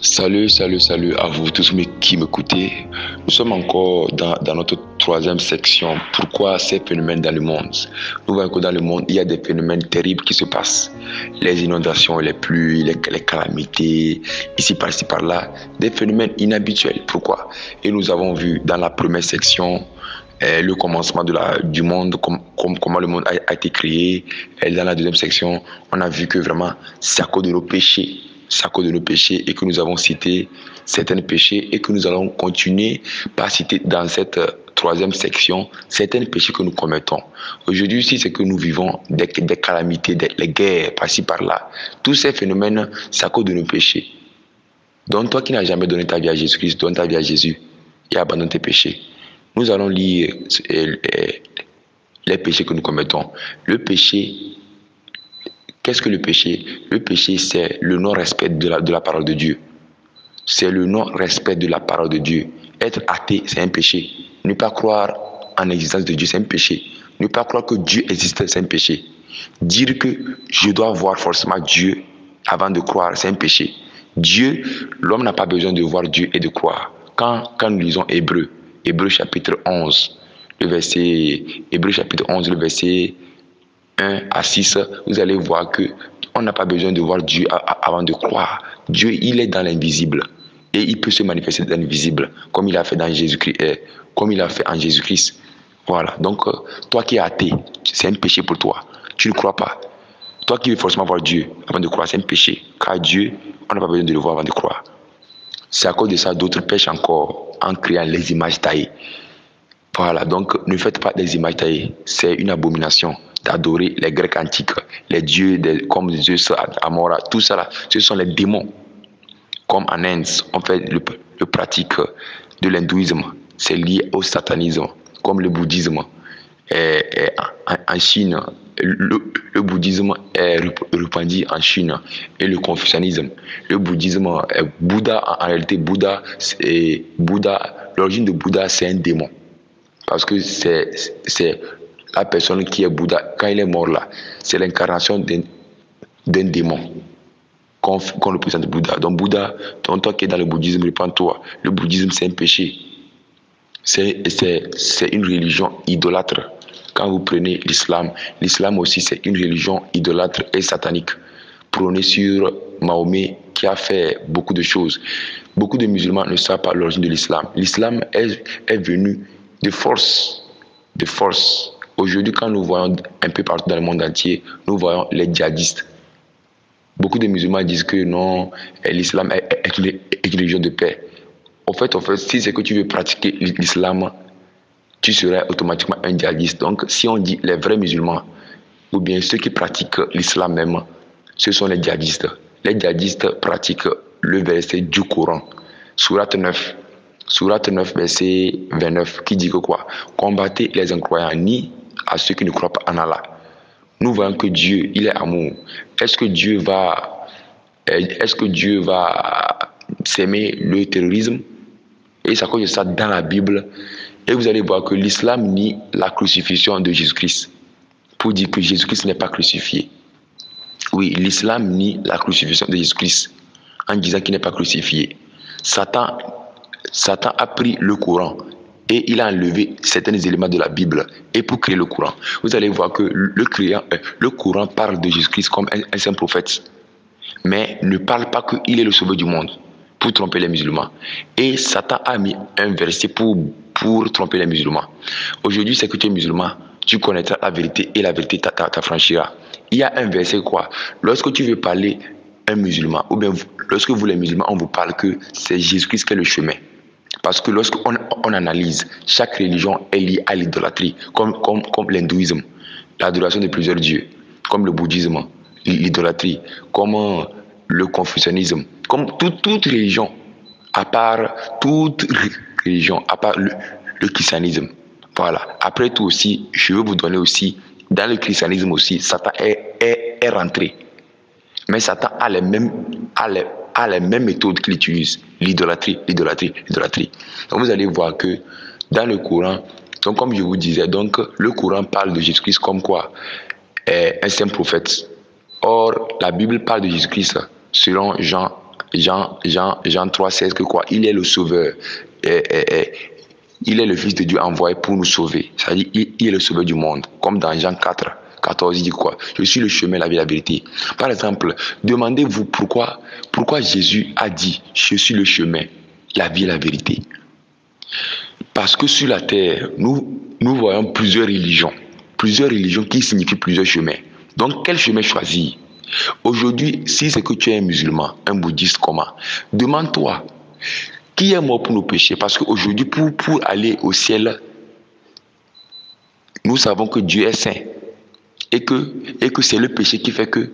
Salut à vous tous qui m'écoutez. Nous sommes encore dans notre troisième section. Pourquoi ces phénomènes dans le monde? Nous voyons que dans le monde, il y a des phénomènes terribles qui se passent. Les inondations, les pluies, les calamités, ici par-là, des phénomènes inhabituels. Pourquoi? Et nous avons vu dans la première section le commencement du monde, comment le monde a été créé. Et dans la deuxième section, on a vu que vraiment, c'est à cause de nos péchés. C'est à cause de nos péchés et que nous avons cité certains péchés et que nous allons continuer par citer dans cette troisième section certains péchés que nous commettons. Aujourd'hui, si c'est que nous vivons des calamités, des guerres par-ci par-là, tous ces phénomènes, c'est à cause de nos péchés. Donc toi qui n'as jamais donné ta vie à Jésus-Christ, donne ta vie à Jésus et abandonne tes péchés. Nous allons lire les péchés que nous commettons. Le péché. Qu'est-ce que le péché? Le péché, c'est le non-respect de la parole de Dieu. C'est le non-respect de la parole de Dieu. Être athée, c'est un péché. Ne pas croire en l'existence de Dieu, c'est un péché. Ne pas croire que Dieu existe, c'est un péché. Dire que je dois voir forcément Dieu avant de croire, c'est un péché. Dieu, l'homme n'a pas besoin de voir Dieu et de croire. Quand nous lisons Hébreux chapitre 11, le verset 1 à 6, vous allez voir que on n'a pas besoin de voir Dieu avant de croire. Dieu, il est dans l'invisible et il peut se manifester dans l'invisible comme il a fait dans Jésus-Christ, comme il a fait en Jésus-Christ. Voilà. Donc, toi qui es athée, c'est un péché pour toi. Tu ne crois pas. Toi qui veux forcément voir Dieu avant de croire, c'est un péché. Car Dieu, on n'a pas besoin de le voir avant de croire. C'est à cause de ça d'autres pêchent encore en créant les images taillées. Voilà. Donc, ne faites pas des images taillées. C'est une abomination d'adorer les Grecs antiques, les dieux comme Zeus, Amora, tout ça là, ce sont les démons. Comme en Inde, on fait le pratique de l'hindouisme, c'est lié au satanisme, comme le bouddhisme. En Chine, le bouddhisme est répandu en Chine et le confucianisme. Le bouddhisme, Bouddha, en réalité, l'origine de Bouddha, c'est un démon. Parce que c'est la personne qui est Bouddha, quand il est mort là, c'est l'incarnation d'un démon qu'on représente Bouddha. Donc Bouddha, toi qui es dans le bouddhisme, répands-toi. Le bouddhisme, c'est un péché. C'est une religion idolâtre. Quand vous prenez l'islam aussi, c'est une religion idolâtre et satanique. Prônée sur Mahomet, qui a fait beaucoup de choses. Beaucoup de musulmans ne savent pas l'origine de l'islam. L'islam est venu de force. Aujourd'hui, quand nous voyons un peu partout dans le monde entier, nous voyons les djihadistes. Beaucoup de musulmans disent que non, l'islam est une religion de paix. En fait, si c'est que tu veux pratiquer l'islam, tu serais automatiquement un djihadiste. Donc, si on dit les vrais musulmans, ou bien ceux qui pratiquent l'islam même, ce sont les djihadistes. Les djihadistes pratiquent le verset du Coran, Sourate 9, verset 29, qui dit que quoi? Combattez les incroyants, ni à ceux qui ne croient pas en Allah. Nous voyons que Dieu, il est amour. Est-ce que Dieu va s'aimer le terrorisme? Et c'est à cause de ça dans la Bible. Et vous allez voir que l'islam nie la crucifixion de Jésus-Christ. Pour dire que Jésus-Christ n'est pas crucifié. Oui, l'islam nie la crucifixion de Jésus-Christ en disant qu'il n'est pas crucifié. Satan a pris le Coran et il a enlevé certains éléments de la Bible et pour créer le Coran. Vous allez voir que le Coran parle de Jésus-Christ comme un saint prophète, mais ne parle pas qu'il est le sauveur du monde pour tromper les musulmans. Et Satan a mis un verset pour tromper les musulmans. Aujourd'hui, c'est que tu es musulman, tu connaîtras la vérité et la vérité t'affranchira. Il y a un verset quoi? Lorsque tu veux parler un musulman, ou bien lorsque vous les musulmans, on vous parle que c'est Jésus-Christ qui est le chemin. Parce que lorsqu'on analyse, chaque religion est liée à l'idolâtrie, comme l'hindouisme, l'adoration de plusieurs dieux, comme le bouddhisme, l'idolâtrie, comme le confucianisme, comme toute religion, à part le christianisme. Voilà. Après tout aussi, je veux vous donner aussi, dans le christianisme aussi, Satan est rentré. Mais Satan a les mêmes méthodes qu'il utilise. L'idolâtrie. Donc vous allez voir que dans le Coran, donc comme je vous disais, donc le Coran parle de Jésus-Christ comme quoi? Un saint prophète. Or, la Bible parle de Jésus-Christ selon Jean Jean 3,16 que quoi? Il est le sauveur. Il est le Fils de Dieu envoyé pour nous sauver. C'est-à-dire, il est le sauveur du monde. Comme dans Jean 4,14, il dit quoi? Je suis le chemin, la vie, la vérité. Par exemple, demandez-vous pourquoi Jésus a dit, je suis le chemin, la vie et la vérité. Parce que sur la terre, nous voyons plusieurs religions qui signifient plusieurs chemins. Donc, quel chemin choisir? Aujourd'hui, si c'est que tu es un musulman, un bouddhiste, comment? Demande-toi, qui est mort pour nos péchés? Parce qu'aujourd'hui, pour aller au ciel, nous savons que Dieu est saint. Et que c'est le péché qui fait que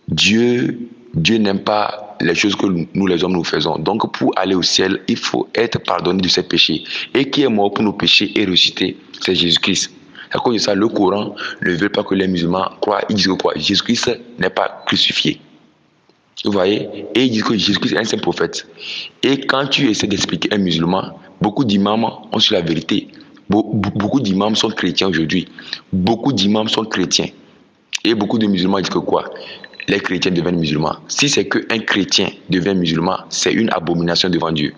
Dieu n'aime pas les choses que nous les hommes nous faisons. Donc pour aller au ciel, il faut être pardonné de ses péchés. Et qui est mort pour nos péchés et ressuscité, c'est Jésus-Christ. À cause de ça, le Coran ne veut pas que les musulmans croient. Ils disent que quoi? Jésus-Christ n'est pas crucifié. Vous voyez? Et ils disent que Jésus-Christ est un saint prophète. Et quand tu essaies d'expliquer un musulman, beaucoup d'imams ont sur la vérité. Beaucoup d'imams sont chrétiens aujourd'hui. Beaucoup d'imams sont chrétiens. Et beaucoup de musulmans disent que quoi? Les chrétiens deviennent musulmans. Si c'est qu'un chrétien devient musulman, c'est une abomination devant Dieu.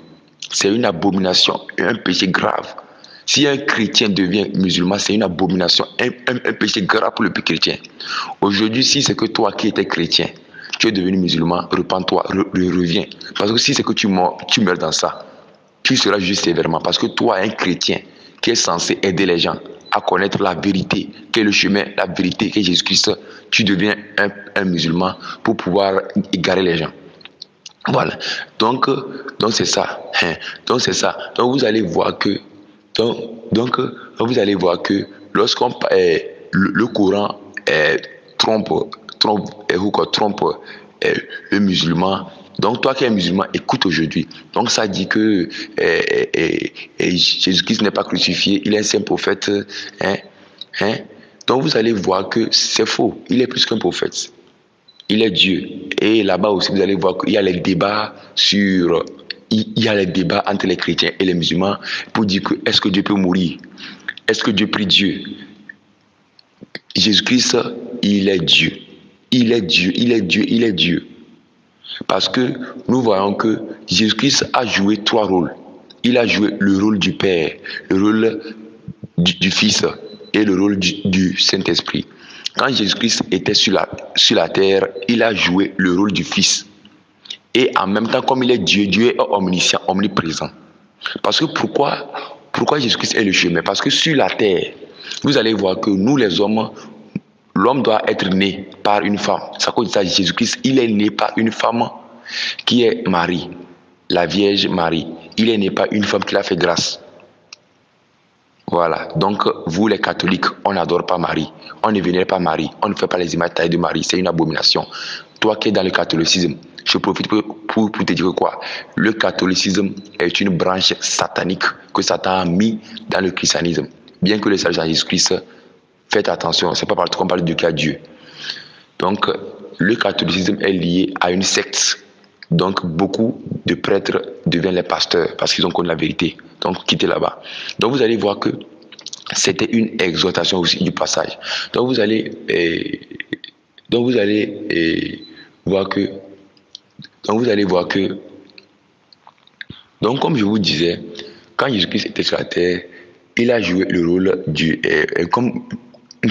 C'est une abomination, un péché grave. Si un chrétien devient musulman, c'est une abomination, un péché grave pour le peuple chrétien. Aujourd'hui, si c'est que toi qui étais chrétien, tu es devenu musulman, repens-toi, reviens. Parce que si c'est que tu meurs dans ça, tu seras jugé sévèrement. Parce que toi, un chrétien qui est censé aider les gens à connaître la vérité, qui est le chemin, la vérité, qui est Jésus-Christ, tu deviens un musulman pour pouvoir égarer les gens. Voilà. Donc c'est ça. Donc c'est ça. Donc vous allez voir que vous allez voir que lorsqu'on le Coran trompe le musulman. Donc toi qui es musulman, écoute aujourd'hui. Donc ça dit que Jésus-Christ n'est pas crucifié, il est un saint prophète. Donc vous allez voir que c'est faux. Il est plus qu'un prophète. Il est Dieu. Et là-bas aussi, vous allez voir qu'il y a les débats entre les chrétiens et les musulmans pour dire que est-ce que Dieu peut mourir? Est-ce que Dieu prie Dieu? Jésus-Christ, il est Dieu. Il est Dieu, il est Dieu, il est Dieu. Parce que nous voyons que Jésus-Christ a joué 3 rôles. Il a joué le rôle du Père, le rôle du Fils et le rôle du Saint-Esprit. Quand Jésus-Christ était sur la terre, il a joué le rôle du Fils. Et en même temps, comme il est Dieu, Dieu est omniscient, omniprésent. Parce que pourquoi Jésus-Christ est le chemin? Parce que sur la terre, vous allez voir que nous les hommes, l'homme doit être né par une femme. C'est à cause de ça, Jésus-Christ, il est né par une femme qui est Marie, la Vierge Marie. Il est né par une femme qui l'a fait grâce. Voilà. Donc, vous les catholiques, on n'adore pas Marie. On ne vénère pas Marie. On ne fait pas les images taillées de Marie. C'est une abomination. Toi qui es dans le catholicisme, je profite pour te dire quoi? Le catholicisme est une branche satanique que Satan a mis dans le christianisme. Bien que le Seigneur Jésus-Christ, faites attention, c'est pas partout qu'on parle de cas Dieu. Donc, le catholicisme est lié à une secte. Donc, beaucoup de prêtres deviennent les pasteurs parce qu'ils ont connu la vérité. Donc, quittez là-bas. Donc, vous allez voir que c'était une exhortation aussi du passage. Donc, vous allez voir que donc, comme je vous disais, quand Jésus-Christ était sur la terre, il a joué le rôle du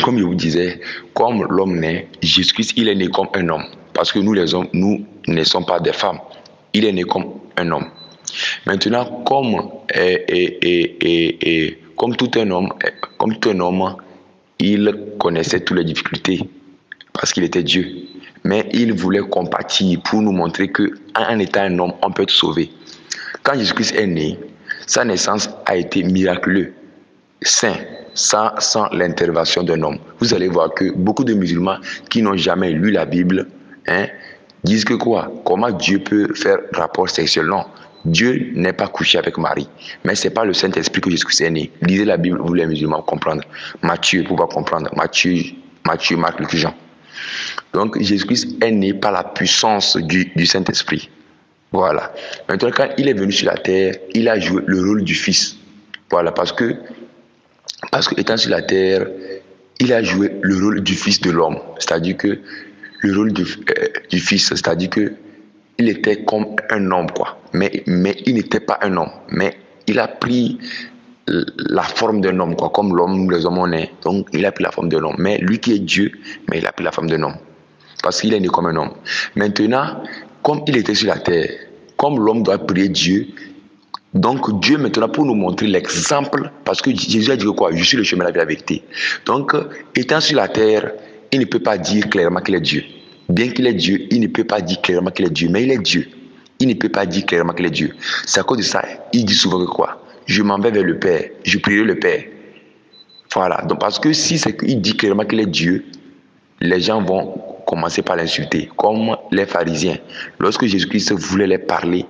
comme je vous disais, comme l'homme naît, Jésus-Christ, il est né comme un homme. Parce que nous, les hommes, nous ne sommes pas des femmes. Il est né comme un homme. Maintenant, comme tout un homme, il connaissait toutes les difficultés parce qu'il était Dieu. Mais il voulait compatir pour nous montrer qu'en étant un homme, on peut être sauvé. Quand Jésus-Christ est né, sa naissance a été miraculeuse, saint, sans l'intervention d'un homme. Vous allez voir que beaucoup de musulmans qui n'ont jamais lu la Bible disent que quoi? Comment Dieu peut faire rapport sexuel? Non. Dieu n'est pas couché avec Marie. Mais ce n'est pas le Saint-Esprit que Jésus-Christ est né. Lisez la Bible, vous les musulmans, comprendre. Matthieu, pour pouvoir comprendre. Matthieu, Marc, Luc, Jean. Donc, Jésus-Christ est né par la puissance du Saint-Esprit. Voilà. Maintenant, quand il est venu sur la terre, il a joué le rôle du Fils. Voilà, parce que étant sur la terre, il a joué le rôle du Fils de l'homme. C'est-à-dire que le rôle du Fils, c'est-à-dire que il était comme un homme, quoi. Mais il n'était pas un homme. Mais il a pris la forme d'un homme, quoi. Comme l'homme, les hommes on est. Donc, il a pris la forme d'un homme. Mais lui qui est Dieu, mais il a pris la forme d'un homme. Parce qu'il est né comme un homme. Maintenant, comme il était sur la terre, comme l'homme doit prier Dieu, donc Dieu maintenant pour nous montrer l'exemple, parce que Jésus a dit quoi? Je suis le chemin, la vie, la vérité. Donc, étant sur la terre, il ne peut pas dire clairement qu'il est Dieu. Bien qu'il est Dieu, il ne peut pas dire clairement qu'il est Dieu, mais il est Dieu. Il ne peut pas dire clairement qu'il est Dieu. C'est à cause de ça, il dit souvent que quoi? Je m'en vais vers le Père, je prierai le Père. Voilà, donc parce que si c'est qu'il dit clairement qu'il est Dieu, les gens vont commencer par l'insulter, comme les pharisiens. Lorsque Jésus-Christ voulait les parler,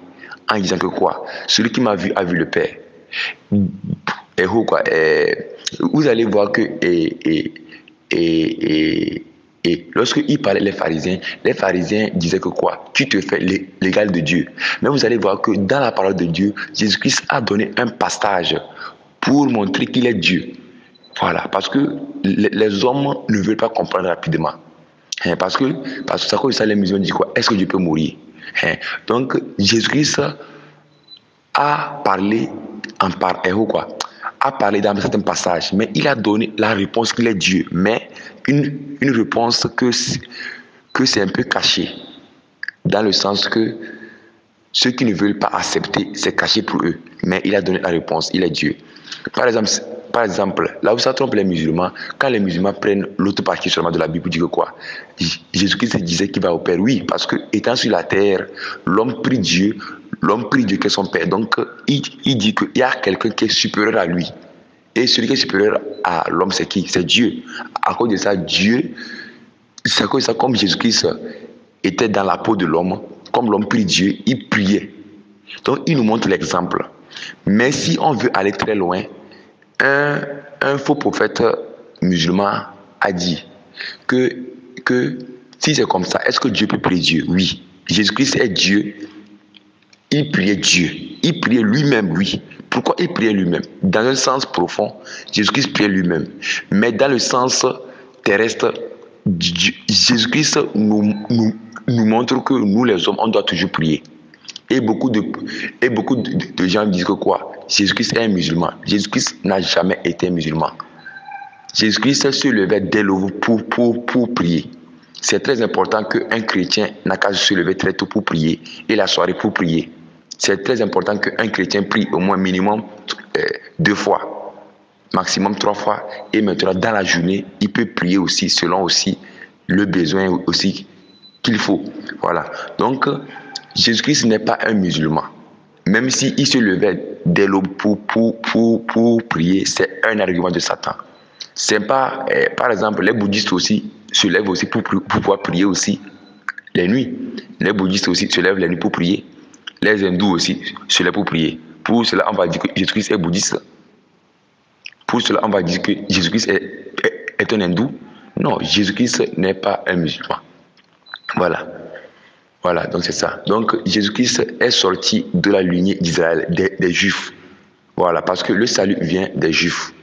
en disant que quoi? Celui qui m'a vu a vu le Père. Et quoi? Vous allez voir que lorsqu'il parlait les pharisiens disaient que quoi? Tu te fais l'égal de Dieu. Mais vous allez voir que dans la parole de Dieu, Jésus-Christ a donné un passage pour montrer qu'il est Dieu. Voilà, parce que les hommes ne veulent pas comprendre rapidement. Parce que ça, quand ça, les musulmans disent quoi? Est-ce que Dieu peut mourir? Donc, Jésus-Christ a parlé a parlé dans certains passages, mais il a donné la réponse qu'il est Dieu, mais une réponse que c'est un peu caché, dans le sens que ceux qui ne veulent pas accepter, c'est caché pour eux, mais il a donné la réponse, il est Dieu. Par exemple, là où ça trompe les musulmans, quand les musulmans prennent l'autre partie seulement de la Bible, ils disent quoi? Jésus-Christ disait qu'il va au Père. Oui, parce que étant sur la terre, l'homme prie Dieu qui est son Père. Donc, il dit qu'il y a quelqu'un qui est supérieur à lui. Et celui qui est supérieur à l'homme, c'est qui? C'est Dieu. À cause de ça, Dieu, c'est à cause de ça, comme Jésus-Christ était dans la peau de l'homme, comme l'homme prie Dieu, il priait. Donc, il nous montre l'exemple. Mais si on veut aller très loin, un faux prophète musulman a dit que si c'est comme ça, est-ce que Dieu peut prier Dieu? Oui. Jésus-Christ est Dieu. Il priait Dieu. Il priait lui-même, oui. Pourquoi il priait lui-même? Dans un sens profond, Jésus-Christ priait lui-même. Mais dans le sens terrestre, Jésus-Christ nous montre que nous, les hommes, on doit toujours prier. Et beaucoup de gens disent que quoi? Jésus-Christ est un musulman. Jésus-Christ n'a jamais été musulman. Jésus-Christ se levait dès l'aube pour prier. C'est très important qu'un chrétien n'a qu'à se lever très tôt pour prier et la soirée pour prier. C'est très important qu'un chrétien prie au moins minimum 2 fois, maximum 3 fois. Et maintenant, dans la journée, il peut prier aussi selon aussi le besoin aussi qu'il faut. Voilà. Donc, Jésus-Christ n'est pas un musulman. Même s'il se levait dès l'aube pour prier, c'est un argument de Satan. C'est pas, par exemple, les bouddhistes aussi se lèvent aussi pour pouvoir prier aussi les nuits. Les bouddhistes aussi se lèvent les nuits pour prier. Les hindous aussi se lèvent pour prier. Pour cela, on va dire que Jésus-Christ est bouddhiste. Pour cela, on va dire que Jésus-Christ est un hindou. Non, Jésus-Christ n'est pas un musulman. Voilà, donc c'est ça. Donc Jésus-Christ est sorti de la lignée d'Israël, des Juifs. Voilà, parce que le salut vient des Juifs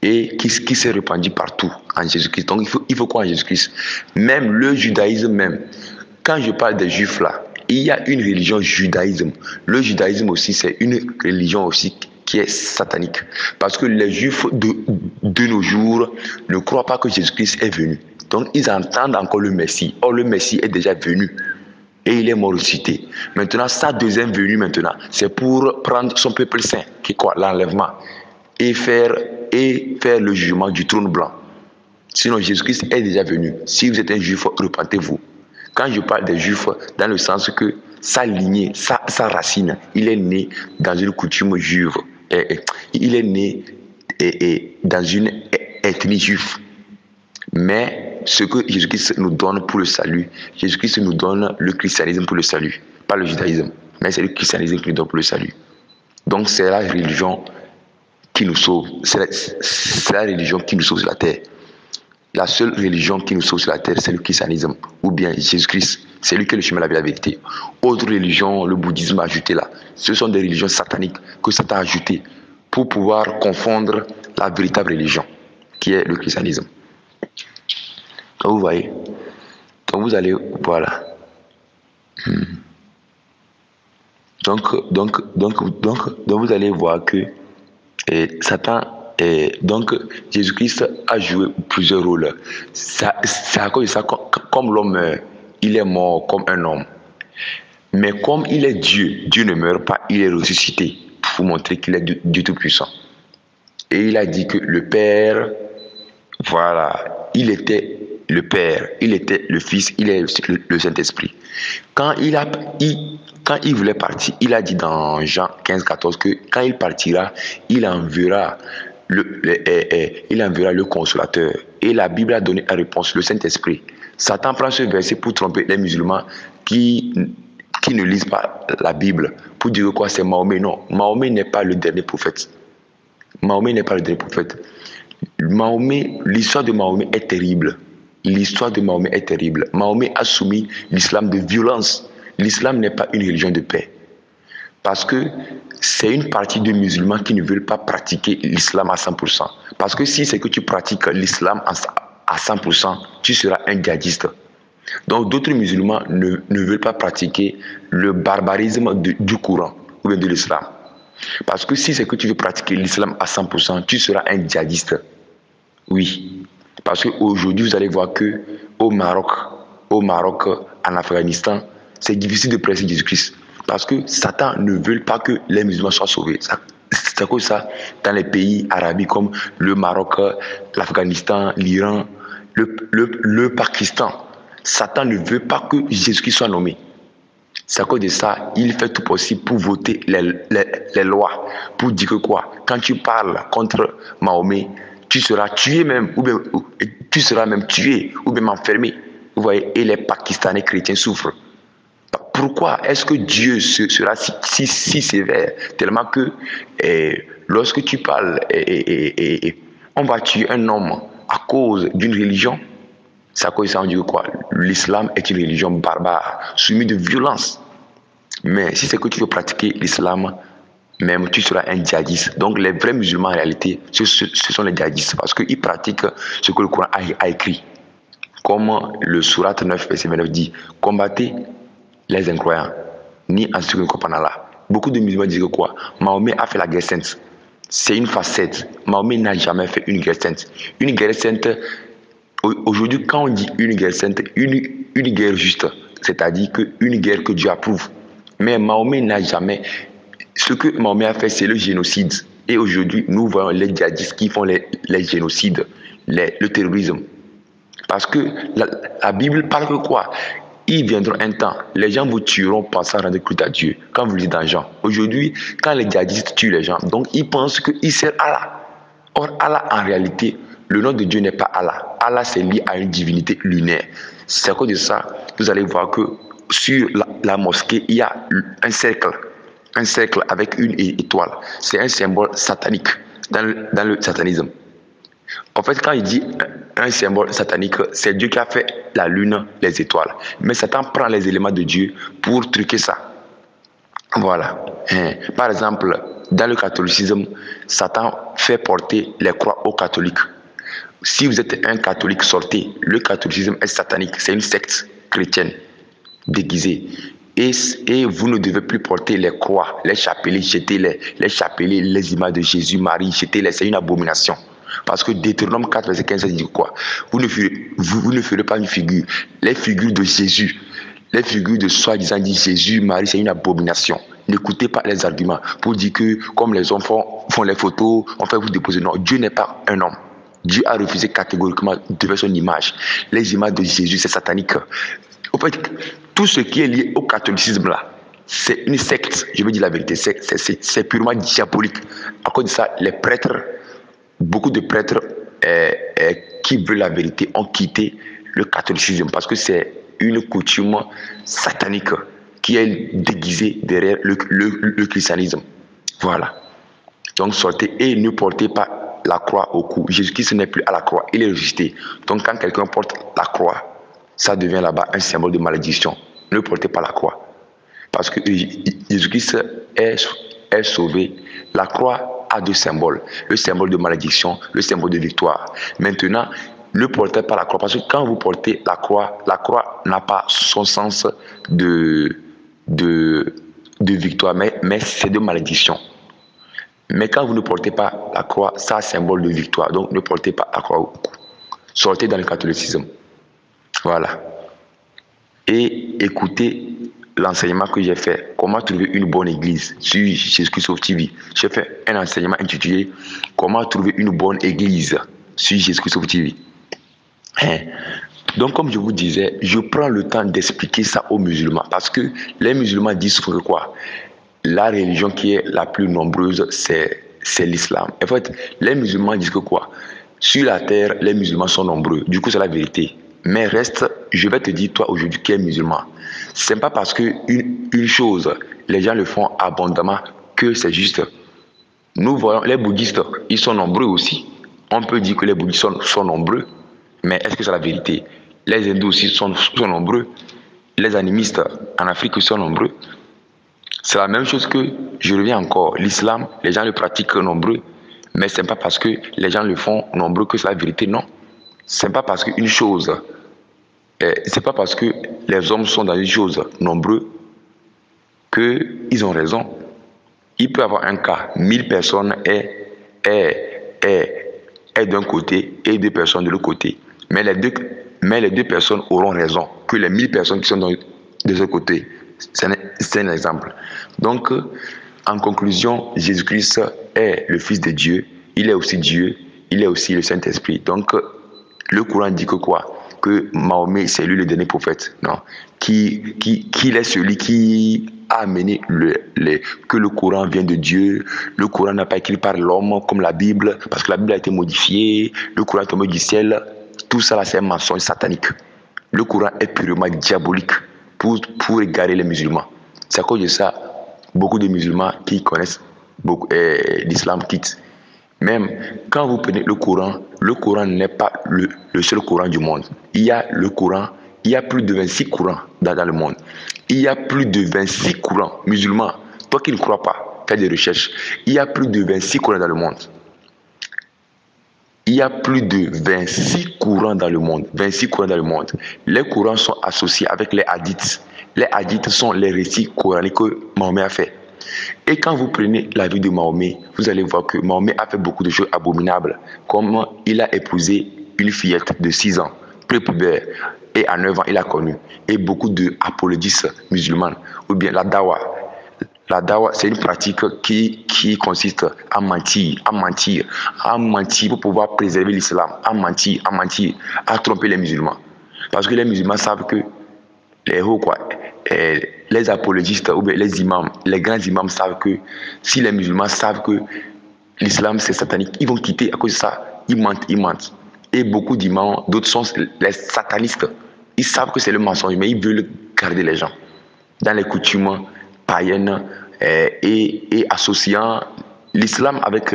et qui s'est répandu partout en Jésus-Christ. Donc il faut quoi en Jésus-Christ? Même le judaïsme même. Quand je parle des Juifs là, il y a une religion judaïsme. Le judaïsme aussi, c'est une religion aussi qui est satanique. Parce que les Juifs de nos jours ne croient pas que Jésus-Christ est venu. Donc ils entendent encore le Messie. Or le Messie est déjà venu. Et il est mort ressuscité. Maintenant, sa deuxième venue, maintenant, c'est pour prendre son peuple saint, qui est quoi? L'enlèvement. Et faire le jugement du trône blanc. Sinon, Jésus-Christ est déjà venu. Si vous êtes un juif, repentez-vous. Quand je parle des juifs, dans le sens que sa lignée, sa racine, il est né dans une coutume juive. Il est né dans une ethnie juive. Mais ce que Jésus-Christ nous donne pour le salut, Jésus-Christ nous donne le christianisme pour le salut, pas le judaïsme, mais c'est le christianisme qui nous donne pour le salut. Donc c'est la religion qui nous sauve, c'est la religion qui nous sauve sur la terre. La seule religion qui nous sauve sur la terre, c'est le christianisme, ou bien Jésus-Christ, c'est lui qui est le chemin, la vie, la vérité. Autres religions, le bouddhisme ajouté là, ce sont des religions sataniques que Satan a ajoutées pour pouvoir confondre la véritable religion, qui est le christianisme. Donc vous voyez, donc vous allez, voilà. Donc, vous allez voir que Satan, donc Jésus-Christ a joué plusieurs rôles. C'est à cause de ça, comme l'homme, il est mort comme un homme. Mais comme il est Dieu, Dieu ne meurt pas, il est ressuscité pour montrer qu'il est Dieu Tout-Puissant. Et il a dit que le Père, voilà, il était le Père, il était le Fils, il est le Saint-Esprit. Quand il voulait partir, il a dit dans Jean 15, 14 que quand il partira, il enverra le Consolateur. Et la Bible a donné la réponse, le Saint-Esprit. Satan prend ce verset pour tromper les musulmans qui ne lisent pas la Bible, pour dire quoi c'est Mahomet. Non, Mahomet n'est pas le dernier prophète. Mahomet n'est pas le dernier prophète. L'histoire de Mahomet est terrible. L'histoire de Mahomet est terrible. Mahomet a soumis l'islam de violence. L'islam n'est pas une religion de paix. Parce que c'est une partie de musulmans qui ne veulent pas pratiquer l'islam à 100%. Parce que si c'est que tu pratiques l'islam à 100%, tu seras un djihadiste. Donc d'autres musulmans ne veulent pas pratiquer le barbarisme du Coran ou bien de l'islam. Parce que si c'est que tu veux pratiquer l'islam à 100%, tu seras un djihadiste. Oui. Parce qu'aujourd'hui, vous allez voir que au Maroc, en Afghanistan, c'est difficile de prêcher Jésus-Christ. Parce que Satan ne veut pas que les musulmans soient sauvés. C'est à cause de ça, dans les pays arabes comme le Maroc, l'Afghanistan, l'Iran, le Pakistan, Satan ne veut pas que Jésus-Christ soit nommé. C'est à cause de ça, il fait tout possible pour voter les lois, pour dire que quoi, quand tu parles contre Mahomet, tu seras tué même, ou bien tu seras même tué, ou même enfermé. Vous voyez, et les Pakistanais chrétiens souffrent. Pourquoi est-ce que Dieu sera si sévère, tellement que lorsque tu parles, on va tuer un homme à cause d'une religion? C'est à cause de ça on dit quoi? L'islam est une religion barbare, soumise de violence. Mais si c'est que tu veux pratiquer l'islam, même tu seras un djihadiste. Donc les vrais musulmans en réalité, ce sont les djihadistes parce qu'ils pratiquent ce que le Coran a écrit. Comme le Surat 9, verset 29 dit, combattez les incroyants, ni en ce qui ne comprennent Allah. Beaucoup de musulmans disent que quoi? Mahomet a fait la guerre sainte. C'est une facette. Mahomet n'a jamais fait une guerre sainte. Une guerre sainte, aujourd'hui, quand on dit une guerre sainte, une guerre juste, c'est-à-dire une guerre que Dieu approuve. Mais Mahomet n'a jamais... Ce que Mahomet a fait, c'est le génocide. Et aujourd'hui, nous voyons les djihadistes qui font les génocides, le terrorisme. Parce que la Bible parle de quoi? Il viendra un temps, les gens vous tueront pensant rendre culte à Dieu. Quand vous lisez dans Jean. Aujourd'hui, quand les djihadistes tuent les gens, donc ils pensent qu'ils servent Allah. Or, Allah, en réalité, le nom de Dieu n'est pas Allah. Allah, c'est lié à une divinité lunaire. C'est à cause de ça, vous allez voir que sur la mosquée, il y a un cercle avec une étoile. C'est un symbole satanique dans le satanisme. En fait, quand il dit un symbole satanique, c'est Dieu qui a fait la lune, les étoiles. Mais Satan prend les éléments de Dieu pour truquer ça. Voilà. Par exemple, dans le catholicisme, Satan fait porter les croix aux catholiques. Si vous êtes un catholique, sortez. Le catholicisme est satanique. C'est une secte chrétienne déguisée. Et vous ne devez plus porter les croix, les chapelets, jeter les chapelets, les images de Jésus, Marie, jetez-les. C'est une abomination. Parce que Deutéronome 4, verset 15, ça dit quoi? Vous ne ferez pas une figure. Les figures de Jésus, les figures de soi-disant dit Jésus, Marie, c'est une abomination. N'écoutez pas les arguments pour dire que comme les enfants font les photos, on fait vous déposer. Non, Dieu n'est pas un homme. Dieu a refusé catégoriquement de faire son image. Les images de Jésus, c'est satanique. En fait, tout ce qui est lié au catholicisme là, c'est une secte, je veux dire la vérité, c'est purement diabolique. À cause de ça, les prêtres, beaucoup de prêtres qui veulent la vérité ont quitté le catholicisme parce que c'est une coutume satanique qui est déguisée derrière le christianisme. Voilà. Donc sortez et ne portez pas la croix au cou. Jésus-Christ n'est plus à la croix, il est ressuscité. Donc quand quelqu'un porte la croix, ça devient là-bas un symbole de malédiction. Ne portez pas la croix. Parce que Jésus-Christ est sauvé. La croix a deux symboles. Le symbole de malédiction, le symbole de victoire. Maintenant, ne portez pas la croix. Parce que quand vous portez la croix n'a pas son sens de de victoire, mais c'est de malédiction. Mais quand vous ne portez pas la croix, c'est un symbole de victoire. Donc ne portez pas la croix au cou. Sortez dans le catholicisme. Voilà. Et écoutez l'enseignement que j'ai fait. Comment trouver une bonne église sur Jésus-Christ TV. J'ai fait un enseignement intitulé Comment trouver une bonne église sur Jésus-Christ TV. Donc, comme je vous disais, je prends le temps d'expliquer ça aux musulmans parce que les musulmans disent que quoi? La religion qui est la plus nombreuse, c'est l'islam. En fait, les musulmans disent que quoi? Sur la terre, les musulmans sont nombreux. Du coup, c'est la vérité. Mais reste, je vais te dire, toi, aujourd'hui, qui es musulman. Ce n'est pas parce que une chose, les gens le font abondamment, que c'est juste. Nous voyons, les bouddhistes, ils sont nombreux aussi. On peut dire que les bouddhistes sont nombreux, mais est-ce que c'est la vérité? Les hindous aussi sont nombreux. Les animistes en Afrique sont nombreux. C'est la même chose que, je reviens encore, l'islam, les gens le pratiquent nombreux, mais ce n'est pas parce que les gens le font nombreux que c'est la vérité, non. Ce n'est pas parce qu'une chose, c'est pas parce que les hommes sont dans une chose nombreux qu'ils ont raison. Il peut y avoir un cas, 1000 personnes est d'un côté et 2 personnes de l'autre côté. Mais les deux personnes auront raison que les 1000 personnes qui sont de ce côté. C'est un exemple. Donc, en conclusion, Jésus-Christ est le Fils de Dieu. Il est aussi Dieu. Il est aussi le Saint-Esprit. Donc, le Coran dit que quoi? Que Mahomet, c'est lui le dernier prophète. Non. Qu'il est celui qui a amené que le Coran vient de Dieu. Le Coran n'a pas écrit par l'homme comme la Bible, parce que la Bible a été modifiée. Le Coran est tombé du ciel. Tout ça, c'est un mensonge satanique. Le Coran est purement diabolique pour égarer les musulmans. C'est à cause de ça, beaucoup de musulmans qui connaissent l'islam quittent. Même quand vous prenez le Coran n'est pas le seul Coran du monde. Il y a le Coran, il y a plus de 26 Corans dans le monde. Il y a plus de 26 Corans musulmans. Toi qui ne crois pas, fais des recherches. Il y a plus de 26 Corans dans le monde. Il y a plus de 26 courants dans le monde. 26 courants dans le monde. Les courants sont associés avec les hadiths. Les hadiths sont les récits coraniques que Mahomet a fait. Et quand vous prenez la vie de Mahomet, vous allez voir que Mahomet a fait beaucoup de choses abominables. Comme il a épousé une fillette de 6 ans, prépubère, et à 9 ans, il a connu. Et beaucoup d'apologistes musulmans, ou bien la dawa. La dawa, c'est une pratique qui consiste à mentir pour pouvoir préserver l'islam, à mentir, à tromper les musulmans. Parce que les musulmans savent que les apologistes ou bien les imams, les grands imams savent que si les musulmans savent que l'islam c'est satanique, ils vont quitter à cause de ça, ils mentent. Et beaucoup d'imams, d'autres sont les satanistes. Ils savent que c'est le mensonge, mais ils veulent garder les gens. Dans les coutumes païennes et associant l'islam avec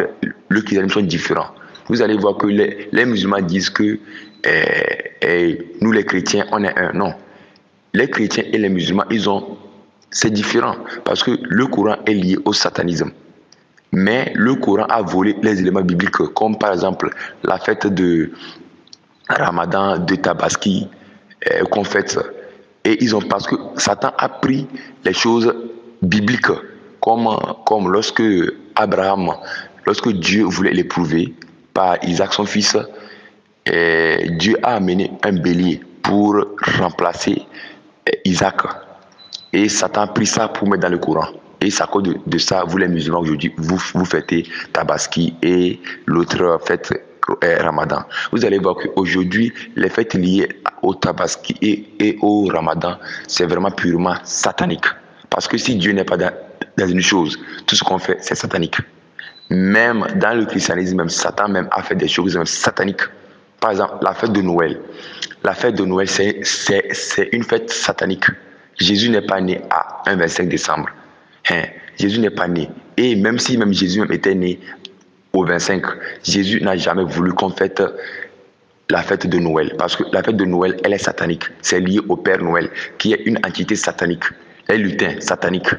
le christianisme sont différents. Vous allez voir que les musulmans disent que nous les chrétiens, on est un. Non. Les chrétiens et les musulmans, c'est différent parce que le Coran est lié au satanisme. Mais le Coran a volé les éléments bibliques comme par exemple la fête de Ramadan, de Tabaski qu'on fête. Et parce que Satan a pris les choses bibliques comme lorsque Dieu voulait l'éprouver par Isaac son fils, Dieu a amené un bélier pour remplacer Isaac. Et Satan a pris ça pour mettre dans le Coran. Et c'est à cause de ça, vous les musulmans aujourd'hui, vous fêtez Tabaski et l'autre fête Ramadan. Vous allez voir qu'aujourd'hui, les fêtes liées au Tabaski et au Ramadan, c'est vraiment purement satanique. Parce que si Dieu n'est pas dans une chose, tout ce qu'on fait, c'est satanique. Même dans le christianisme, même Satan même a fait des choses même sataniques. Par exemple, la fête de Noël. La fête de Noël, c'est une fête satanique. Jésus n'est pas né à un 25 décembre. Jésus n'est pas né. Et même si Jésus était né au 25, Jésus n'a jamais voulu qu'on fête la fête de Noël. Parce que la fête de Noël, elle est satanique. C'est lié au Père Noël, qui est une entité satanique. Les lutins sataniques.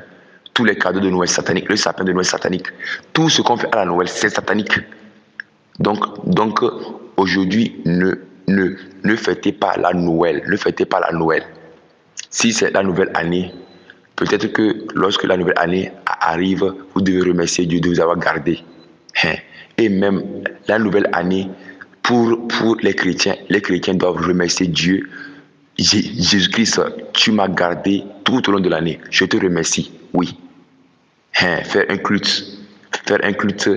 Tous les cadeaux de Noël sataniques. Le sapin de Noël satanique. Tout ce qu'on fait à la Noël, c'est satanique. Donc aujourd'hui, ne fêtez pas la Noël. Ne fêtez pas la Noël. Si c'est la nouvelle année, Peut-être que lorsque la nouvelle année arrive, vous devez remercier Dieu de vous avoir gardé. Et même la nouvelle année, pour les chrétiens doivent remercier Dieu. Jésus-Christ, tu m'as gardé tout au long de l'année. Je te remercie. Oui. Faire un culte,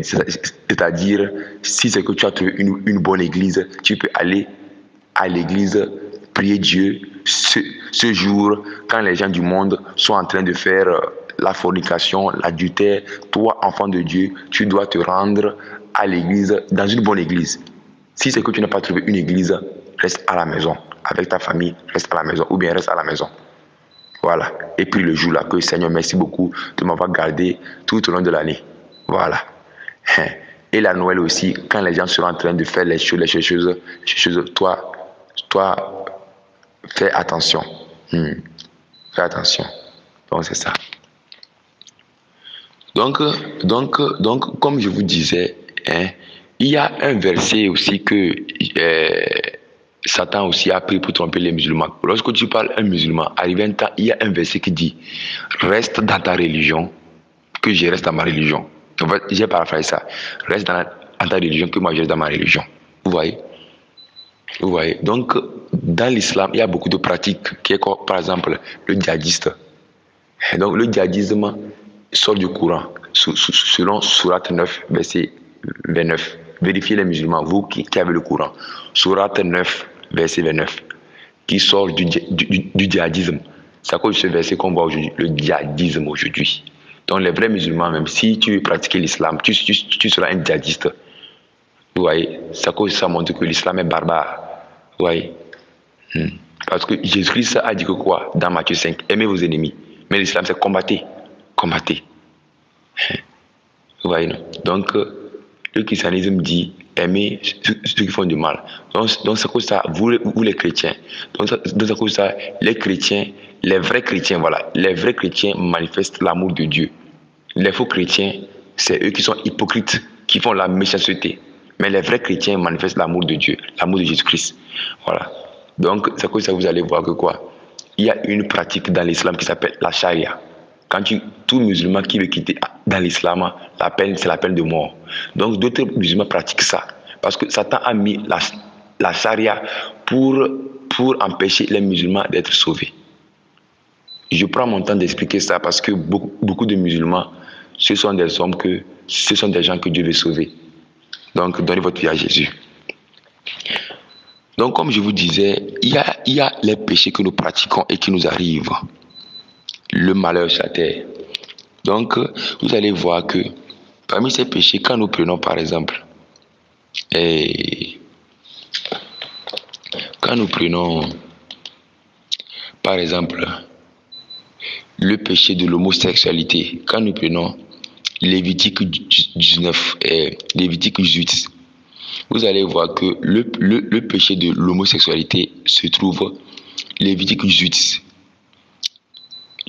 c'est-à-dire, si c'est que tu as trouvé une bonne église, tu peux aller à l'église, prier Dieu. Ce jour, quand les gens du monde sont en train de faire la fornication, l'adultère, toi, enfant de Dieu, tu dois te rendre à l'église, dans une bonne église. Si c'est que tu n'as pas trouvé une église, reste à la maison. Avec ta famille, reste à la maison, ou bien reste à la maison. Voilà. Et puis le jour là, que Seigneur, merci beaucoup de m'avoir gardé tout au long de l'année. Voilà. Et la Noël aussi, quand les gens seront en train de faire les choses, toi, fais attention. Fais attention. Donc, c'est ça. Donc, comme je vous disais, il y a un verset aussi que Satan aussi a pris pour tromper les musulmans. Lorsque tu parles à un musulman, arrivé un temps, il y a un verset qui dit « Reste dans ta religion, que je reste dans ma religion. » En fait, j'ai paraphrasé ça. « Reste dans ta religion, que moi je reste dans ma religion. » Vous voyez? Vous voyez? Donc, dans l'islam, il y a beaucoup de pratiques, qui est comme, par exemple, le djihadiste. Donc, le djihadisme sort du Coran, selon Surat 9, verset 29. Vérifiez les musulmans, vous qui avez le Coran. Surat 9, verset 29, qui sort du djihadisme. C'est à cause de ce verset qu'on voit aujourd'hui, le djihadisme aujourd'hui. Donc, les vrais musulmans, même si tu veux pratiquer l'islam, tu seras un djihadiste. Vous voyez, c'est à cause de ça montre que l'islam est barbare. Vous voyez. Parce que Jésus-Christ a dit que quoi? Dans Matthieu 5, aimez vos ennemis. Mais l'islam, c'est combattez. Combattez. Vous voyez, non? Donc, le christianisme dit aimer ceux qui font du mal. Donc c'est comme ça, vous les chrétiens. Donc c'est comme ça, les chrétiens, les vrais chrétiens, voilà, les vrais chrétiens manifestent l'amour de Dieu. Les faux chrétiens, c'est eux qui sont hypocrites, qui font la méchanceté. Mais les vrais chrétiens manifestent l'amour de Dieu, l'amour de Jésus-Christ. Voilà. Donc c'est comme ça que vous allez voir que quoi? Il y a une pratique dans l'islam qui s'appelle la charia. Quand tout musulman qui veut quitter dans l'islam, la peine, c'est la peine de mort. Donc d'autres musulmans pratiquent ça. Parce que Satan a mis la charia pour empêcher les musulmans d'être sauvés. Je prends mon temps d'expliquer ça parce que beaucoup de musulmans, ce sont des gens que Dieu veut sauver. Donc donnez votre vie à Jésus. Donc comme je vous disais, il y a les péchés que nous pratiquons et qui nous arrivent. Le malheur sur la terre. Donc, vous allez voir que parmi ces péchés, quand nous prenons par exemple, le péché de l'homosexualité, quand nous prenons Lévitique 19 et Lévitique 18, vous allez voir que le péché de l'homosexualité se trouve Lévitique 18.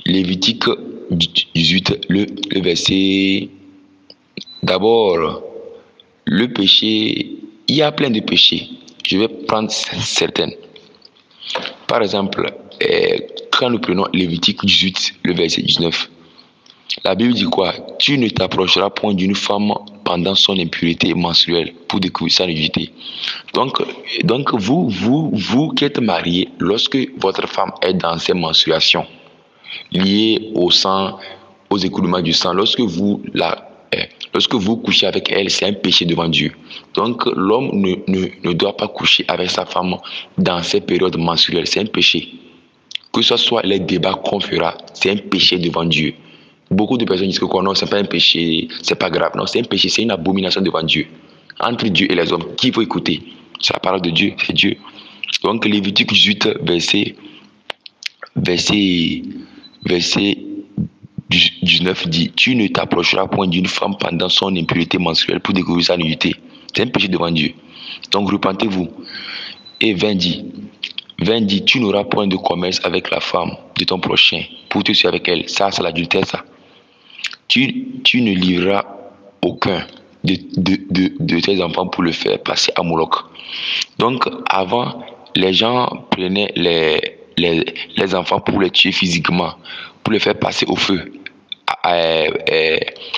Lévitique 18, le verset. D'abord, le péché, il y a plein de péchés. Je vais prendre certaines. Par exemple, quand nous prenons Lévitique 18, le verset 19, la Bible dit quoi? Tu ne t'approcheras point d'une femme pendant son impureté menstruelle pour découvrir sa nudité. Donc vous qui êtes mariés, lorsque votre femme est dans ses menstruations, liées au sang, aux écoulements du sang, lorsque vous couchez avec elle, c'est un péché devant Dieu. Donc l'homme ne doit pas coucher avec sa femme dans ces périodes menstruelles, c'est un péché. Que ce soit les débats qu'on fera, c'est un péché devant Dieu. Beaucoup de personnes disent que quoi, non, c'est pas un péché, c'est pas grave. Non, c'est un péché, c'est une abomination devant Dieu. Entre Dieu et les hommes, qui faut écouter? C'est la parole de Dieu, c'est Dieu. Donc Lévitique 18, verset 19 dit, tu ne t'approcheras point d'une femme pendant son impureté menstruelle pour découvrir sa nudité. C'est un péché devant Dieu. Donc repentez-vous. Et 20 dit, tu n'auras point de commerce avec la femme de ton prochain pour te suivre avec elle. Ça, c'est l'adultère, ça. Tu ne livreras aucun de tes enfants pour le faire passer à Moloch. Donc avant, les gens prenaient les enfants pour les tuer physiquement, pour les faire passer au feu